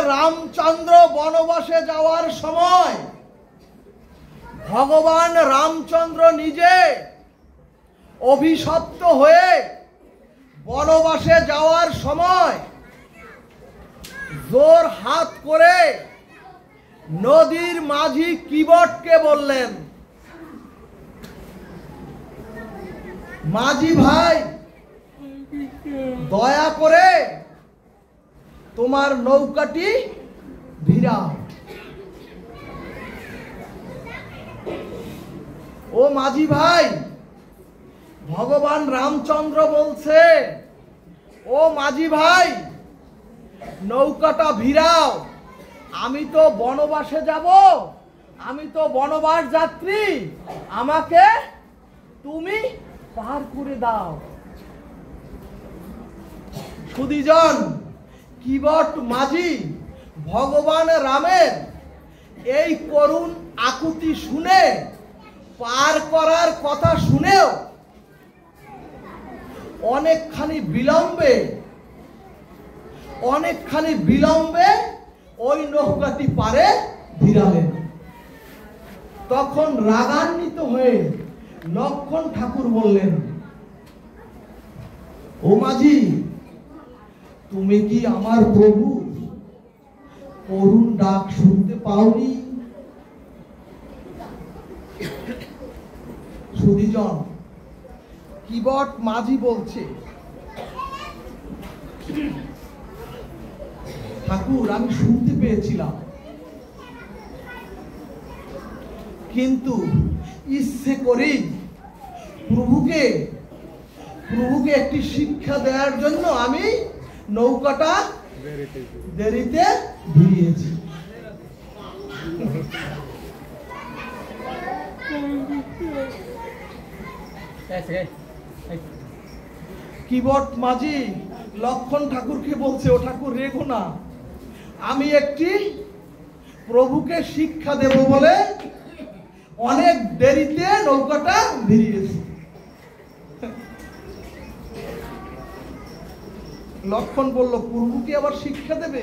রামচন্দ্র বনবাসে যাওয়ার সময় ভগবান রামচন্দ্র নিজে অভিশপ্ত হয়ে বনবাসে যাওয়ার সময় জোর হাত করে নদীর মাঝি কিবটকে বললেন, মাঝি ভাই, দয়া করে তোমার নৌকাটি ভিড়াও। ও মাঝি ভাই, ভগবান রামচন্দ্র বলছে, ও মাঝি ভাই, নৌকাটা ভিড়াও। আমি তো বনবাসে যাব, আমি তো বনবাস যাত্রী, আমাকে তুমি পার করে দাও। সুধীজন, কিবট মাঝি ভগবান রামের এই করুণ আকুতি শুনে, পার করার কথা শুনেও অনেকখানি বিলম্বে ওই নৌকাটি পারে ভিড়ালেন। তখন রাগান্বিত হয়ে লক্ষণ ঠাকুর বললেন, ও মাঝি, তুমি কি আমার প্রভু করুণ ডাক শুনতে পাওনি? সুধীজন, কিবট মাঝি বলছে, ঠাকুর, আমি শুনতে পেয়েছিলাম, কিন্তু ইচ্ছে করেই প্রভুকে একটি শিক্ষা দেওয়ার জন্য আমি নৌকাটা দেরিতে ভিড়িয়েছি। কিবট মাঝি লক্ষণ ঠাকুরকে বলছে, ও ঠাকুর, রেখো না, আমি একটি প্রভুকে শিক্ষা দেব বলে অনেক দেরিতে নৌকাটা ভিড়িয়েছি। লক্ষণ বলল, প্রভুকে আবার শিক্ষা দেবে?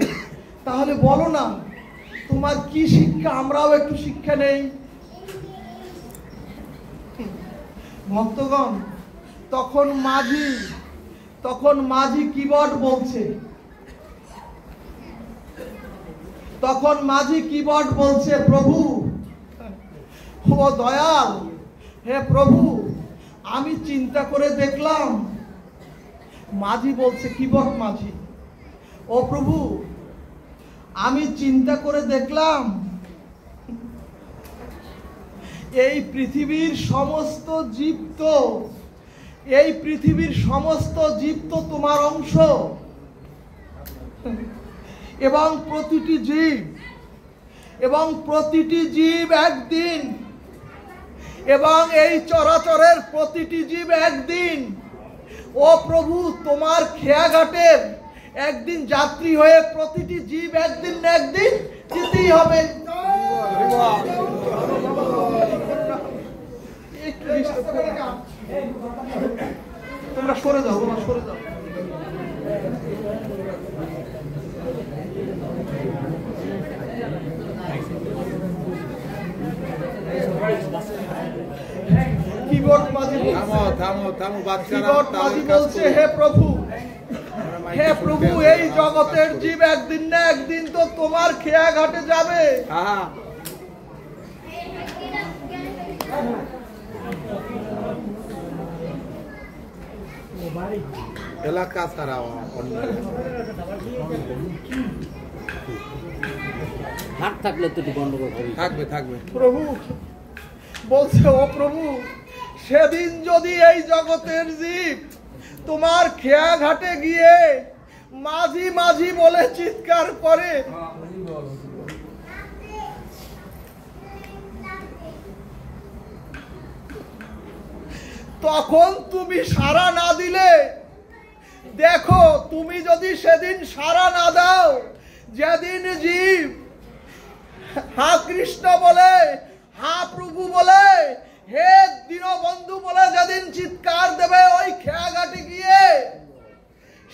তাহলে বলো না, তোমার কি শিক্ষা, আমরাও একটু শিক্ষা নেই। ভক্তগণ, তখন মাঝি কিবট বলছে, প্রভু, ও দয়াল, হে প্রভু, আমি চিন্তা করে দেখলাম। মাঝি বলছে, কিবট মাঝি, ও প্রভু, আমি চিন্তা করে দেখলাম, এই পৃথিবীর সমস্ত জীব তো তোমার অংশ, এবং প্রতিটি জীব একদিন, এবং এই চরাচরের প্রতিটি জীব একদিন, ও প্রভু, তোমার খেয়াঘাটের একদিন যাত্রী হয়ে প্রতিটি জীব একদিন না একদিন যেতেই হবে। তোমরা সরে যাও, সরে যাও। কিবট মাঝি বলছে, হে প্রভু, এই জগতের জীব একদিন না একদিন তো তোমার খেয়া ঘাটে যাবে। এলাকা ছাড়া হাত থাকলে তো একটু গন্ডগোল থাকবে। প্রভু বলছে, ও প্রভু, সেদিন যদি এই জগতের জীব তোমার খেয়া ঘাটে গিয়ে মাঝি মাঝি বলে চিৎকার করে, তখন তুমি সাড়া না দিলে, দেখো, তুমি যদি সেদিন সাড়া না দাও, যেদিন জীব হা কৃষ্ণ বলে, হা প্রভু বলে, হে দীনবন্ধু বলে যেদিন চিৎকার দেবে ওই খেয়াঘাটে গিয়ে,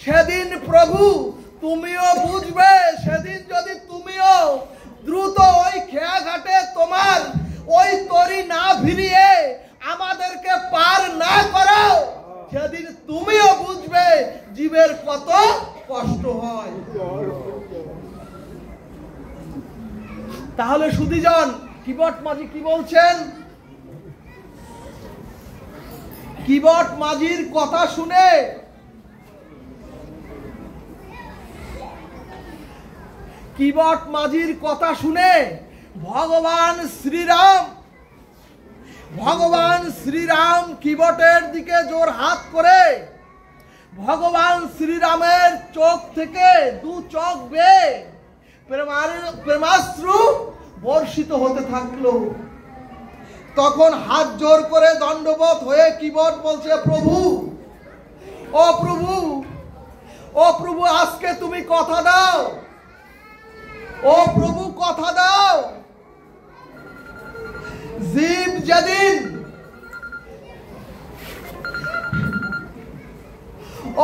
সেদিন প্রভু তুমিও বুঝবে। সেদিন যদি তুমিও দ্রুত ওই খেয়াঘাটে তোমার ওই তরি না ভিড়িয়ে আমাদেরকে পার না করো, সেদিন তুমিও বুঝবে জীবের কত কষ্ট হয়। তাহলে সুধীজন, কিবট মাঝি কি বলছেন? কিবট মাঝির কথা শুনে কিবট মাঝির কথা শুনে ভগবান শ্রীরাম কিবটের দিকে জোর হাত করে ভগবান শ্রীরামের চোখ থেকে দু চোখ বেয়ে প্রেমাশ্রু বর্ষিত হতে থাকলো। তখন হাত জোর করে দণ্ডবোধ হয়ে কিবট বলছে, প্রভু, ও প্রভু, ও প্রভু, আজকে তুমি কথা দাও, ও প্রভু কথা দাও। জীব যেদিন,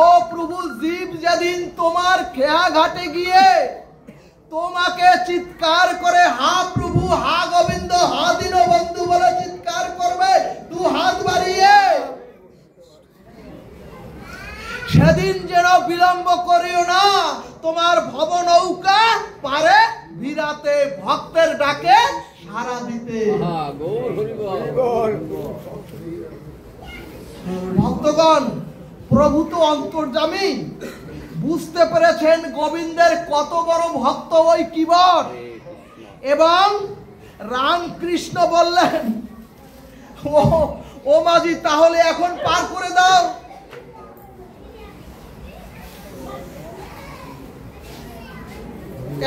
ও প্রভু, জীব যেদিন তোমার খেয়া ঘাটে গিয়ে তোমাকে চিৎকার করে হা প্রভু, হা গোবিন্দ, হা দীনবন্ধু বলে চিৎকার করবে দু হাত বাড়িয়ে, সেদিন যেন বিলম্ব করিও না তোমার ভব নৌকা পারে ভিড়াতে, ভক্তের ডাকে সাড়া দিতে। ভক্তগণ, প্রভু তো অন্তর্যামী, বুঝতে পেরেছেন গোবিন্দের কত বড় ভক্ত ওই কিবট, এবং রামকৃষ্ণ বললেন, ও মাঝি, তাহলে এখন পার করে দাও।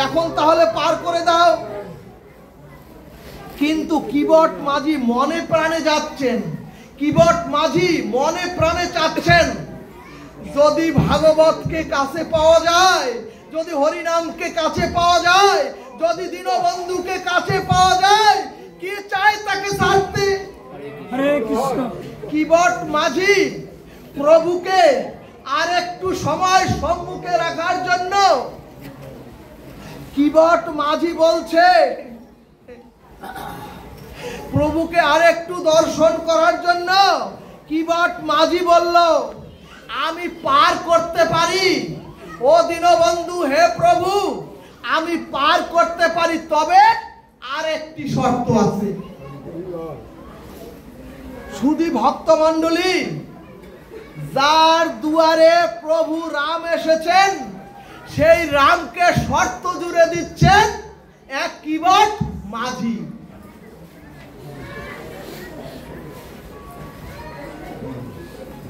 এখন তাহলে পার করে দাও। কিন্তু কিবট মাঝি মনে প্রাণে যাচ্ছেন, কিবট মাঝি মনে প্রাণে চাচ্ছেন যদি ভাগবতকে কাছে পাওয়া যায়, যদি হরিনামকে কাছে পাওয়া যায়, যদি দীনবন্ধুকে কাছে পাওয়া যায়, কি চায় তাকে ছাড়তে। হরে কৃষ্ণ। কিবট মাঝি প্রভুকে আর একটু সময় সম্মুখে রাখার জন্য কিবট মাঝি বলছে, প্রভুকে আর একটু দর্শন করার জন্য কিবট মাঝি বলল, আমি পার করতে পারি, ও দীনবন্ধু, হে প্রভু, আমি পার করতে পারি, তবে আর একটি শর্ত আছে। সুধী ভক্তমণ্ডলী, যার দুয়ারে প্রভু রাম এসেছেন, সেই রামকে শর্ত জুড়ে দিচ্ছেন এক কিবট মাঝি।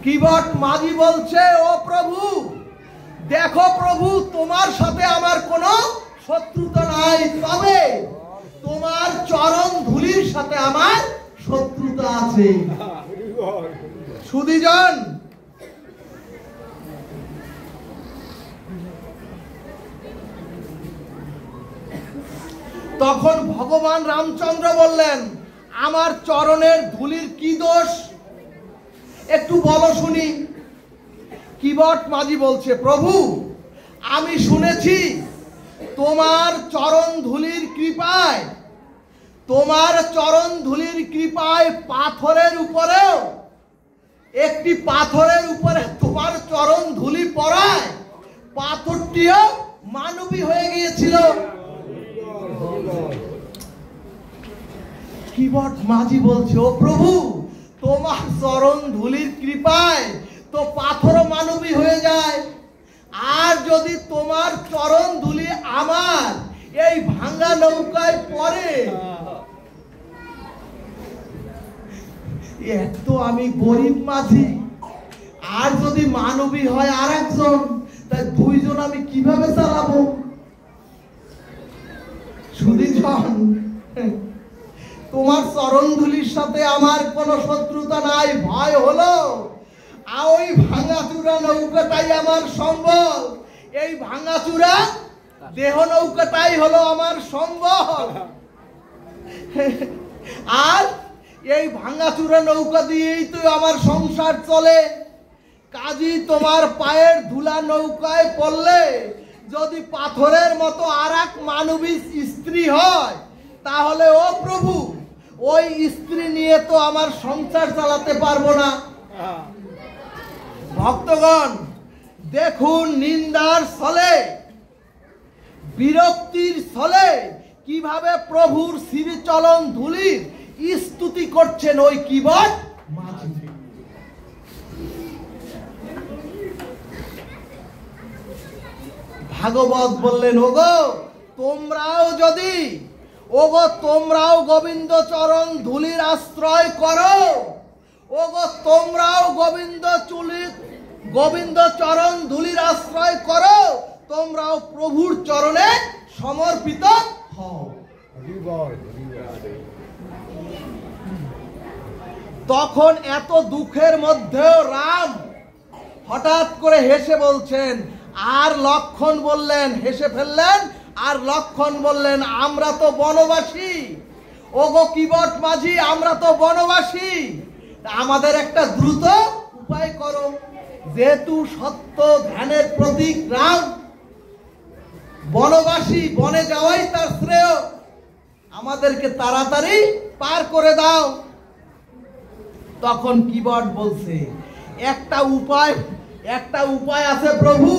কিবট মাঝি বলছে, ও প্রভু, দেখো প্রভু, তোমার সাথে আমার কোনো শত্রুতা নাই, তবে তোমার চরণ ধুলির সাথে আমার শত্রুতা আছে। সুধীজন, তখন ভগবান রামচন্দ্র বললেন, আমার চরণের ধুলির কি দোষ, একটু বলো শুনি। কিবট মাঝি বলছে, প্রভু, আমি শুনেছি তোমার চরণ ধুলির কৃপায়, তোমার চরণ ধুলির কৃপায় পাথরের উপরেও, একটি পাথরের উপরে তোমার চরণ ধুলি পড়ায় পাথরটিও মানবী হয়ে গিয়েছিল। কিবট মাঝি বলছে, ও প্রভু, তোমার চরণ ধুলির কৃপায় তো পাথর মানবী হয়ে যায়, আর যদি তোমার চরণ ধুলি আমার এই ভাঙা নৌকায় পড়ে, এক তো আমি গরিব মাঝি, আর যদি মানবী হয় আর একজন, তাই দুইজন আমি কিভাবে চালাবো। সুধীজন, তোমার চরণ ধুলির সাথে আমার কোনো শত্রুতা নাই, ভয় হলো ওই ভাঙাচুরা নৌকাটাই আমার সম্বল, এই ভাঙাচুরা দেহ নৌকাটাই হলো আমার সম্বল, আর এই ভাঙাচুরা নৌকা দিয়েই তো আমার সংসার চলে। কাজী তোমার পায়ের ধুলা নৌকায় পড়লে যদি পাথরের মতো আর এক মানবী স্ত্রী হয়, তাহলে ও প্রভু ওই স্ত্রী নিয়ে তো আমার সংসার চালাতে পারবো না। ভক্তগণ দেখুন, নিন্দার ছলে, বিরক্তির ছলে কিভাবে প্রভুর শ্রীচরণ ধুলির স্তুতি করছেন ওই কিবট মাঝি। ভাগবত বললেন, তোমরাও গোবিন্দ চরণ ধুলির আশ্রয় করো, তোমরাও গোবিন্দ চরণ ধুলির আশ্রয় করো, তোমরাও প্রভুর চরণে সমর্পিত হও। তখন এত দুঃখের মধ্যেও রাম হঠাৎ করে হেসে বলছেন, আর লক্ষণ বললেন, হেসে ফেললেন, আর লক্ষণ বললেন, আমরা তো বনবাসী, ওগো কিবট মাঝি, আমরা তো বনবাসী, আমাদের একটা দ্রুত উপায় করো। যেহেতু সত্য ধ্যানের প্রতীক রাম, বনবাসী, বনে যাওয়াই তার শ্রেয়, আমাদেরকে তাড়াতাড়ি পার করে দাও। তখন কিবট বলছে, একটা উপায় আছে প্রভু,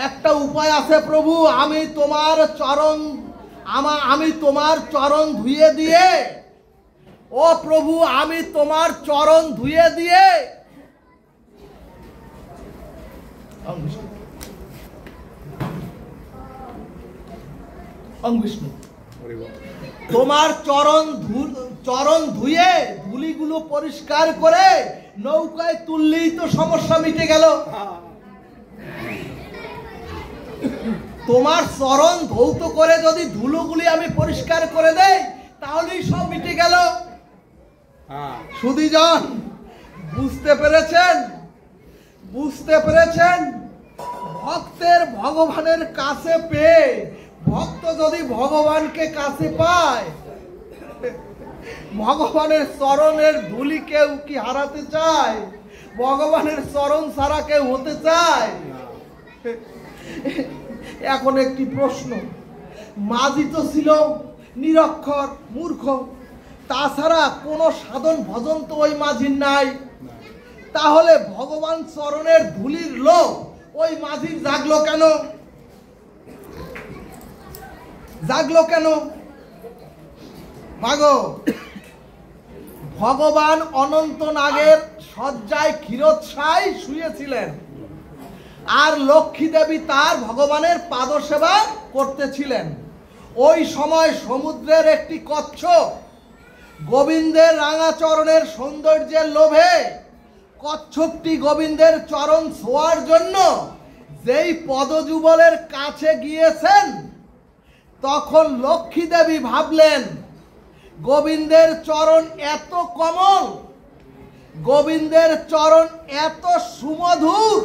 একটা উপায় আছে প্রভু। আমি তোমার চরণ ধুয়ে দিয়ে, ও প্রভু আমি তোমার চরণ ধুয়ে দিয়ে, তোমার চরণ ধুয়ে ধুলিগুলো পরিষ্কার করে নৌকায় তুললেই তো সমস্যা মিটে গেল। তোমার চরণ ধৌত করে যদি ধুলোগুলি আমি পরিষ্কার করে দেই, তাহলেই সব মিটে গেল। সুধীজন বুঝতে পেরেছেন, ভক্তের ভগবানের কাছে পেয়ে, ভক্ত যদি ভগবানকে কাছে পায়, ভগবানের চরণের ধুলি কেউ কি হারাতে চায়? ভগবানের চরণ ছাড়া কেউ হতে চায়? এখন একটি প্রশ্ন, মাঝি তো ছিল নিরক্ষর, মূর্খ, তাছাড়া কোনো সাধন ভজন তো ওই মাঝির নাই, তাহলে ভগবান চরণের ধুলির লোভ ওই মাঝির জাগলো কেন? মাগো, ভগবান অনন্ত নাগের শয্যায় ক্ষীরোৎসায় শুয়েছিলেন, আর লক্ষ্মী দেবী তার ভগবানের পাদসেবা করতেছিলেন। ওই সময় সমুদ্রের একটি কচ্ছপ গোবিন্দের রাঙা চরণের সৌন্দর্যের লোভে, কচ্ছপটি গোবিন্দের চরণ ছোঁয়ার জন্য যেই পদযুগলের কাছে গিয়েছেন, তখন লক্ষ্মী দেবী ভাবলেন, গোবিন্দের চরণ এত কমল, গোবিন্দের চরণ এত সুমধুর,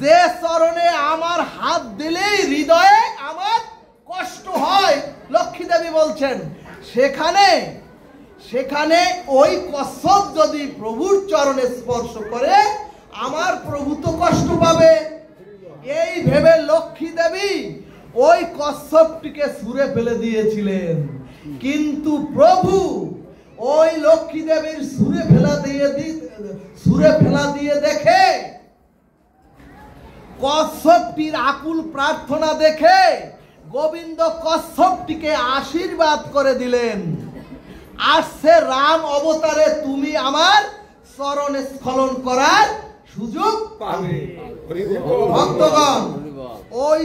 যে চরণে আমার হাত দিলেই হৃদয়ে আমার কষ্ট হয়। লক্ষ্মী দেবী বলছেন, সেখানে ওই কচ্ছপ যদি প্রভুর চরণে স্পর্শ করে, আমার প্রভু তো কষ্ট পাবে। এই ভেবে লক্ষ্মী দেবী ওই কচ্ছপটিকে ছুঁড়ে ফেলে দিয়েছিলেন, কিন্তু প্রভু ওই লক্ষ্মী দেবীর ছুঁড়ে ফেলা দিয়ে দেখে, কচ্ছপটির আকুল প্রার্থনা দেখে গোবিন্দ কচ্ছপটিকে আশীর্বাদ করে দিলেন, আসছে রাম অবতারে তুমি আমার চরণে স্খলন করার সুযোগ পাবে। ভক্তগণ, ওই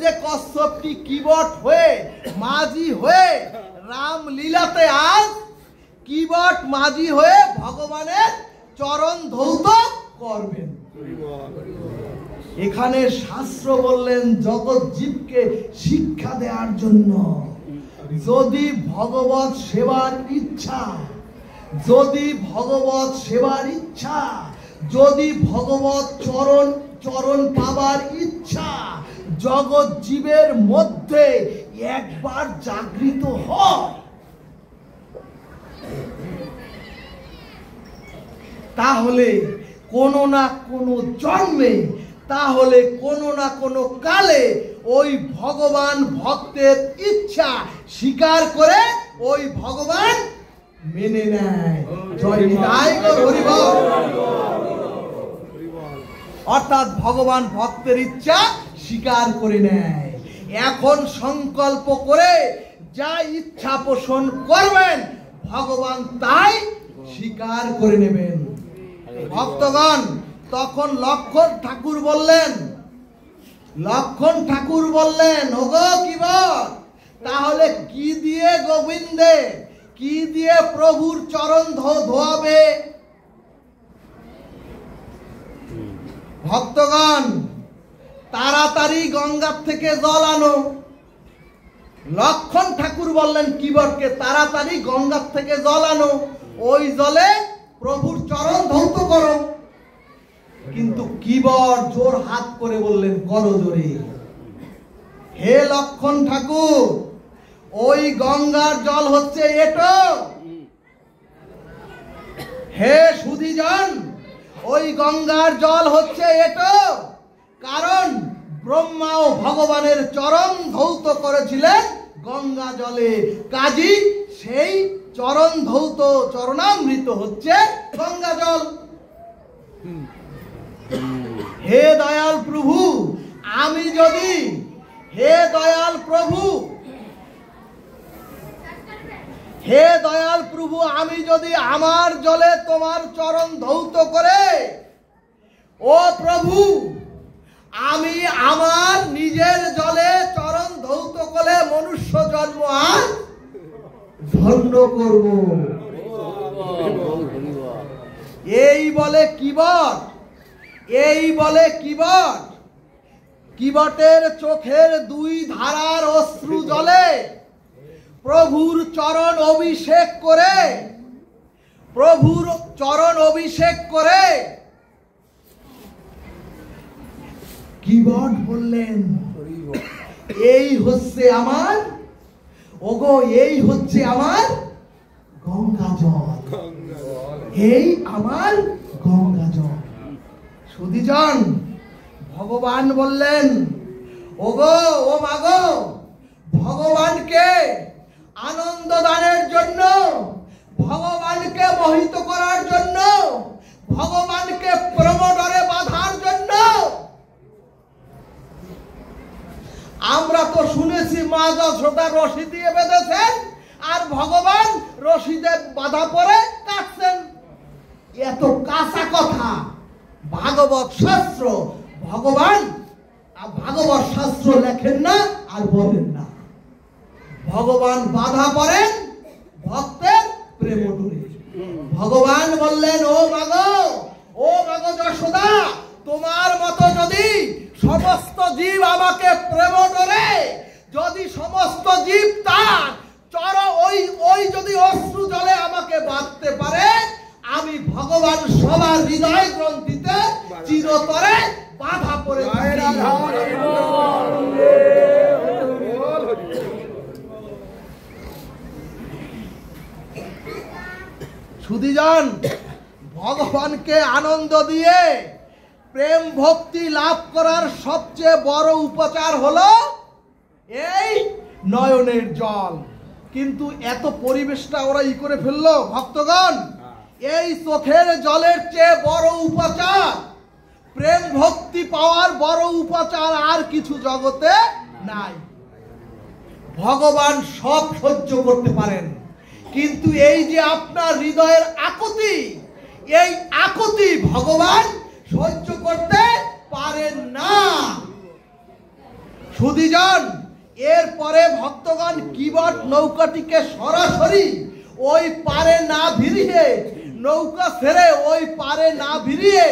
যে কচ্ছপটি কিবট হয়ে, মাঝি হয়ে রাম লীলাতে আজ কিবট মাঝি হয়ে ভগবানের চরণ ধৌত করবেন। এখানে শাস্ত্র বললেন জগৎ জীবকে শিক্ষা দেওয়ার জন্য, যদি ভগবত সেবার ইচ্ছা, যদি ভগবত চরণ পাবার ইচ্ছা, জগৎ জীবের মধ্যে একবার জাগৃত হয়, তাহলে কোনো না কোনো জন্মে, তাহলে কোনো না কোনো কালে ওই ভগবান ভক্তের ইচ্ছা স্বীকার করে ওই ভগবান মেনে নেয়। জয় নিতাই গৌর হরি বল। অর্থাৎ ভগবান ভক্তের ইচ্ছা স্বীকার করে নেয়। এখন সংকল্প করে যা ইচ্ছা পোষণ করবেন ভগবান তাই স্বীকার করে নেবেন। ভক্তগণ, তখন লক্ষণ ঠাকুর বললেন ওগো কিবর, তাহলে কি দিয়ে গোবিন্দে, কি দিয়ে প্রভুর চরণ ধোয়াবে? ভক্তগণ, তাড়াতাড়ি গঙ্গার থেকে জল আনো। লক্ষণ ঠাকুর বললেন কিবরকে, তাড়াতাড়ি গঙ্গার থেকে জল আনো, ওই জলে প্রভুর চরণ ধৌত করো। কিন্তু কিবর জোর হাত করে বললেন, করো জোরে। হে লক্ষণ ঠাকুর, ওই গঙ্গার জল হচ্ছে এটো। হে সুধীজন, ওই গঙ্গার জল হচ্ছে এটো। কারণ ব্রহ্মা ও ভগবানের চরণ ধৌত করেছিলেন গঙ্গা জলে, কাজী সেই চরণ ধৌত চরণামৃত হচ্ছে গঙ্গা জল। হে দয়াল প্রভু, আমি যদি, হে দয়াল প্রভু, হে দয়াল প্রভু, আমি যদি আমার জলে তোমার চরণ ধৌত করে, ও প্রভু, আমি আমার নিজের জলে চরণ ধৌত করে মনুষ্য জন্ম আর ধন্য করব। এই বলে কিবট, এই বলে কিবট। কিবটের চোখের দুই ধারার অশ্রু জলে প্রভুর চরণ অভিষেক করে, প্রভুর চরণ অভিষেক করে কিবট বললেন, এই হচ্ছে আমার, ওগো এই হচ্ছে আমার গঙ্গা জল, এই আমার গঙ্গা জল। সুধীজন, ভগবান বললেন, ওগো ও মাগো, ভগবানকে আনন্দ দানের জন্য, ভগবানকে মোহিত করার জন্য, ভগবানকে প্রমোটরে বাঁধার জন্য আমরা তো শুনেছি মা যশোদা রশি দিয়ে বেঁধেছেন আর ভগবান রশিদে বাঁধা পরে কাটছেন। এত কাঁচা কথা ভাগবত শাস্ত্র, ভগবান ভাগবত শাস্ত্র লেখেন না আর বলেন না। ভগবান বাধা পড়েন ভক্তের প্রেম ডুবে। ভগবান বললেন, ও মাগো যশোদা, তোমার মতো যদি সমস্ত জীব আমাকে প্রেম ডরে, যদি সমস্ত জীব তার ওই যদি অশ্রু জলে আমাকে বাঁধতে পারে, আমি ভগবান সবার হৃদয় গ্রন্থিতে চিরতরে বাধা পড়ে সুধীজন, ভগবানকে আনন্দ দিয়ে প্রেম ভক্তি লাভ করার সবচেয়ে বড় উপচার হলো এই নয়নের জল। কিন্তু এত পরিবেশটা ওরা করে ফেললো ভক্তগণ, এই চোখের জলের চেয়ে বড় উপচার, প্রেম ভক্তি পাওয়ার বড় উপচার আর কিছু জগতে নাই। ভগবান সব সহ্য করতে পারেন, কিন্তু এই যে আপনার হৃদয়ের আকুতি, এই আকুতি ভগবান সহ্য করতে পারেন না। সুধীজন, এরপরে ভক্তগণ কিবট নৌকাটিকে সরাসরি ওই পারে না ভিড়িয়ে, নৌকা ছেড়ে ওই পারে না ভিড়িয়ে,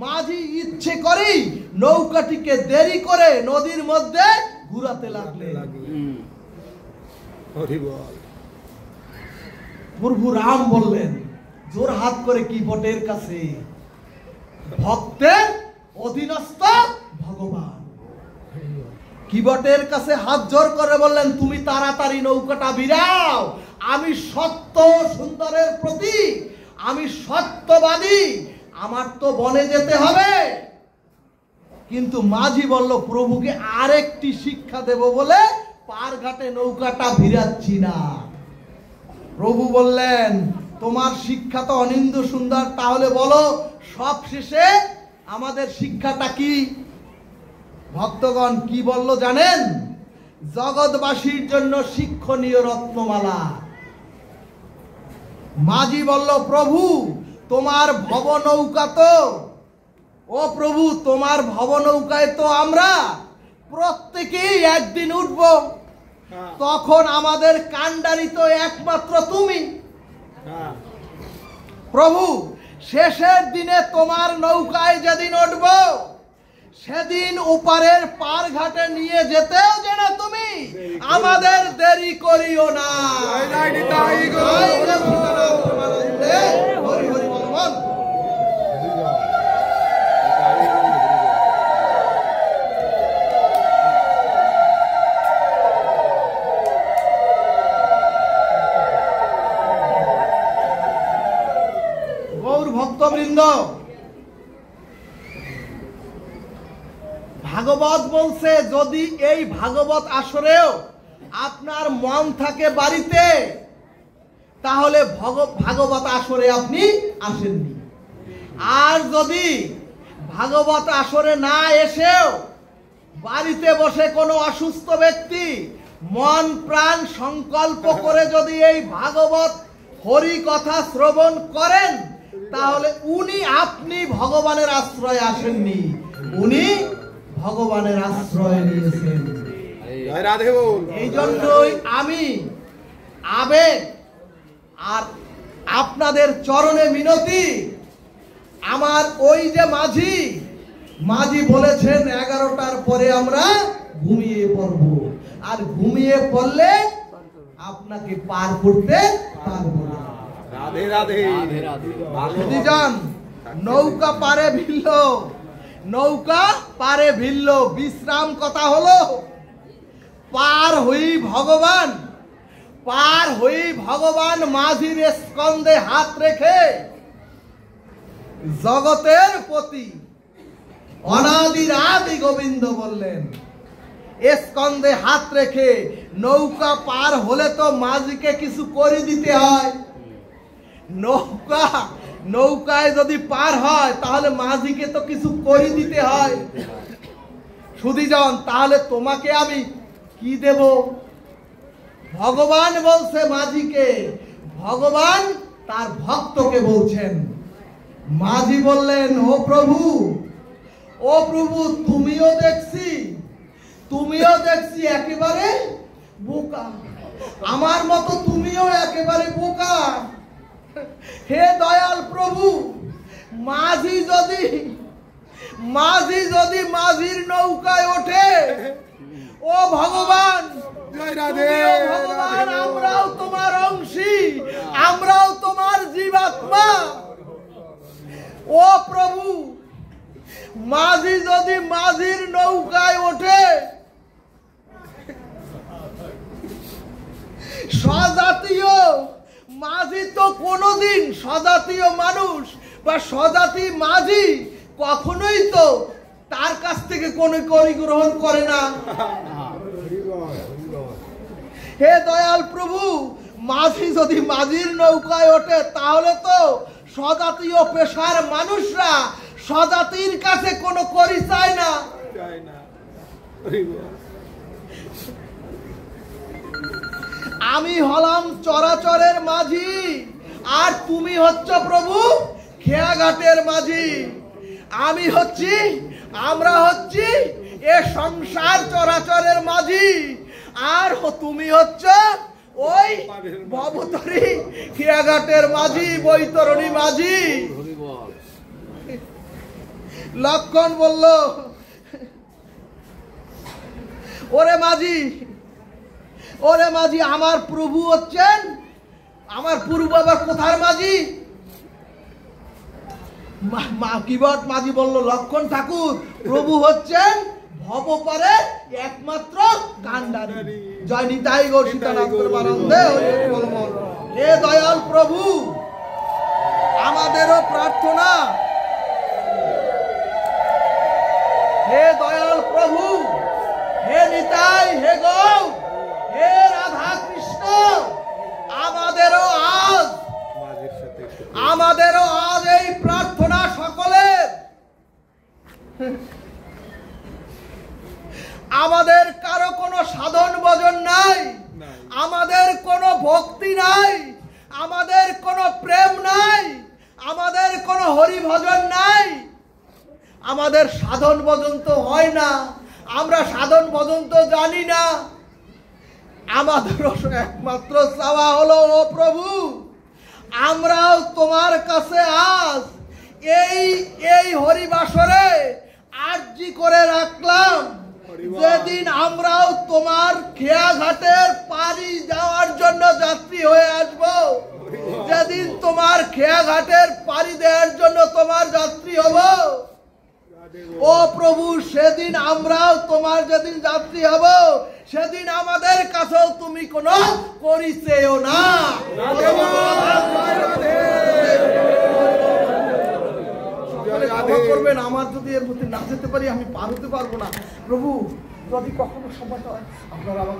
মাঝি ইচ্ছে করেই নৌকাটিকে দেরি করে নদীর মধ্যে ঘুরাতে লাগলেন। প্রভু রাম বললেন জোর হাত করে কিবটের কাছে, ভক্তের অধীনস্থ ভগবান। কিবটের কাছে হাত জোর করে বললেন, তুমি তাড়াতাড়ি নৌকাটা ভিড়াও, আমি সত্য সুন্দরের প্রতীক, আমি সত্যবাদী, আমার তো বনে যেতে হবে। কিন্তু মাঝি বলল, প্রভুকে আরেকটি শিক্ষা দেব বলে পার ঘাটে নৌকাটা ভিড়াচ্ছি না। প্রভু বললেন, তোমার শিক্ষা তো অনিন্দ সুন্দর, তাহলে বলো সব শেষে আমাদের শিক্ষাটা কি? ভক্তগণ কি বলল জানেন? জগৎবাসীর জন্য শিক্ষণীয় রত্নমালা। মাঝি বলল, প্রভু তোমার ভবনৌকা তো, ও প্রভু তোমার ভবনৌকায় তো আমরা প্রত্যেকেই একদিন উঠব, তখন আমাদের কাণ্ডারি তো একমাত্র তুমি। প্রভু শেষের দিনে তোমার নৌকায় যেদিন উঠব, সেদিন ওপারের পার ঘাটে নিয়ে যেতেও যেন তুমি আমাদের দেরি করিও না। হরি হরি বল। গৌর ভক্তবৃন্দ, ভাগবত বলছে যদি এই ভাগবত আসরেও আপনার মন থাকে বাড়িতে, তাহলে ভাগবত আসরে আপনি আসেননি। আর যদি ভাগবত আসরে না এসেও বাড়িতে বসে কোনো অসুস্থ ব্যক্তি মন প্রাণ সংকল্প করে যদি এই ভাগবত হরি কথা শ্রবণ করেন, তাহলে আপনি ভগবানের আশ্রয় আসেননি, উনি ভগবানের আশ্রয় নিয়েছেন। এই জন্যই আমি আবেগ আর আপনাদের চরণে মিনতি, আমার ওই যে মাঝি বলেছেন 11টার পরে আমরা ঘুমিয়ে পড়ব, আর ঘুমিয়ে পড়লে আপনাকে পার করতে পারবো না। রাধে রাধে যদি যান নৌকা পারে ভিড়ল, বিশ্রাম কথা হলো, পার হই ভগবান মাঝির স্কন্ধে হাত রেখে জগতের প্রতি অনাদির আদি গোবিন্দ বললেন, স্কন্ধে হাত রেখে নৌকা পার হলে তো মাঝিকে কিছু করে দিতে হয়। নৌকায় যদি পার হয় তাহলে মাঝিকে তো কিছু করে দিতে হয়। সুধীজন, তাহলে তোমাকে আমি কি দেব? ভগবান বলছে মাঝিকে, ভগবান তার ভক্তকে বলছেন। মাঝি বললেন, ও প্রভু তুমিও দেখছি একেবারে বোকা, আমার মতো তুমিও একেবারে বোকা। হে দয়াল প্রভু, মাঝি যদি মাঝির নৌকায় ওঠে, ও ভগবান, আমরাও তোমার অংশী, আমরাও তোমার জীবাত্মা। ও প্রভু, মাঝি যদি মাঝির নৌকায় ওঠে, স্বজাতীয় মাঝি তো কোনোদিন, স্বজাতীয় মানুষ বা স্বজাতি মাঝি কখনোই তো তার কাছ থেকে কোনো করি গ্রহণ করে না। হে দয়াল প্রভু, মাঝি যদি মাঝির নৌকায় ওঠে, তাহলে তো স্বজাতীয় পেশার মানুষরা স্বজাতির কাছে কোনো করি চায় না। আমি হলাম চরাচরের মাঝি, আর তুমি হচ্ছ প্রভু খেয়াঘাটের মাঝি। আমরা হচ্ছি এ সংসার চরাচরের মাঝি, আর তুমি হচ্ছ ওই ভবতরী খেয়াঘাটের মাঝি, বৈতরণী মাঝি। লক্ষণ বলল, ওরে মাঝি, আমার প্রভু হচ্ছেন, আমার পূর্ব আবার কোথার মাঝি? কিবট মাঝি বলল, লক্ষণ ঠাকুর, প্রভু হচ্ছেন হব পারে একমাত্র কান্ডারি। জয় নিতাই গৌর সীতানাথ প্রেমানন্দে হরি বল বল। হে দয়াল প্রভু, আমাদেরও প্রার্থনা, হে দয়াল প্রভু, হে নিতাই, হে গৌ, হে রাধা কৃষ্ণ, আমাদেরও আজ এই প্রার্থনা সকলের। আমাদের কারো কোনো সাধন ভজন নাই, আমাদের কোনো ভক্তি নাই, আমাদের কোনো প্রেম নাই, আমাদের কোনো হরি ভজন নাই, আমাদের সাধন ভজন তো হয় না, আমরা সাধন ভজন তো জানি না। আমাদেরও একমাত্র চাওয়া হলো, ও প্রভু, আমরাও তোমার কাছে আজ এই হরিবাসরে আরজি করে রাখলাম, যেদিন আমরাও তোমার খেয়াঘাটের পাড়ি যাওয়ার জন্য যাত্রী হয়ে আসব, যেদিন তোমার খেয়াঘাটের পাড়ি দেওয়ার জন্য তোমার যাত্রী হব, ও প্রভু, সেদিন আমরাও তোমার যেদিন যাত্রী হব, সেদিন আমাদের কাছেও তুমি কোনো করি চেয়েও না। করবেন, আমার যদি এর প্রতি না যেতে পারি আমি পার হতে পারবো না। প্রভু, যদি কখনো সময় হয় আপনারা আমাকে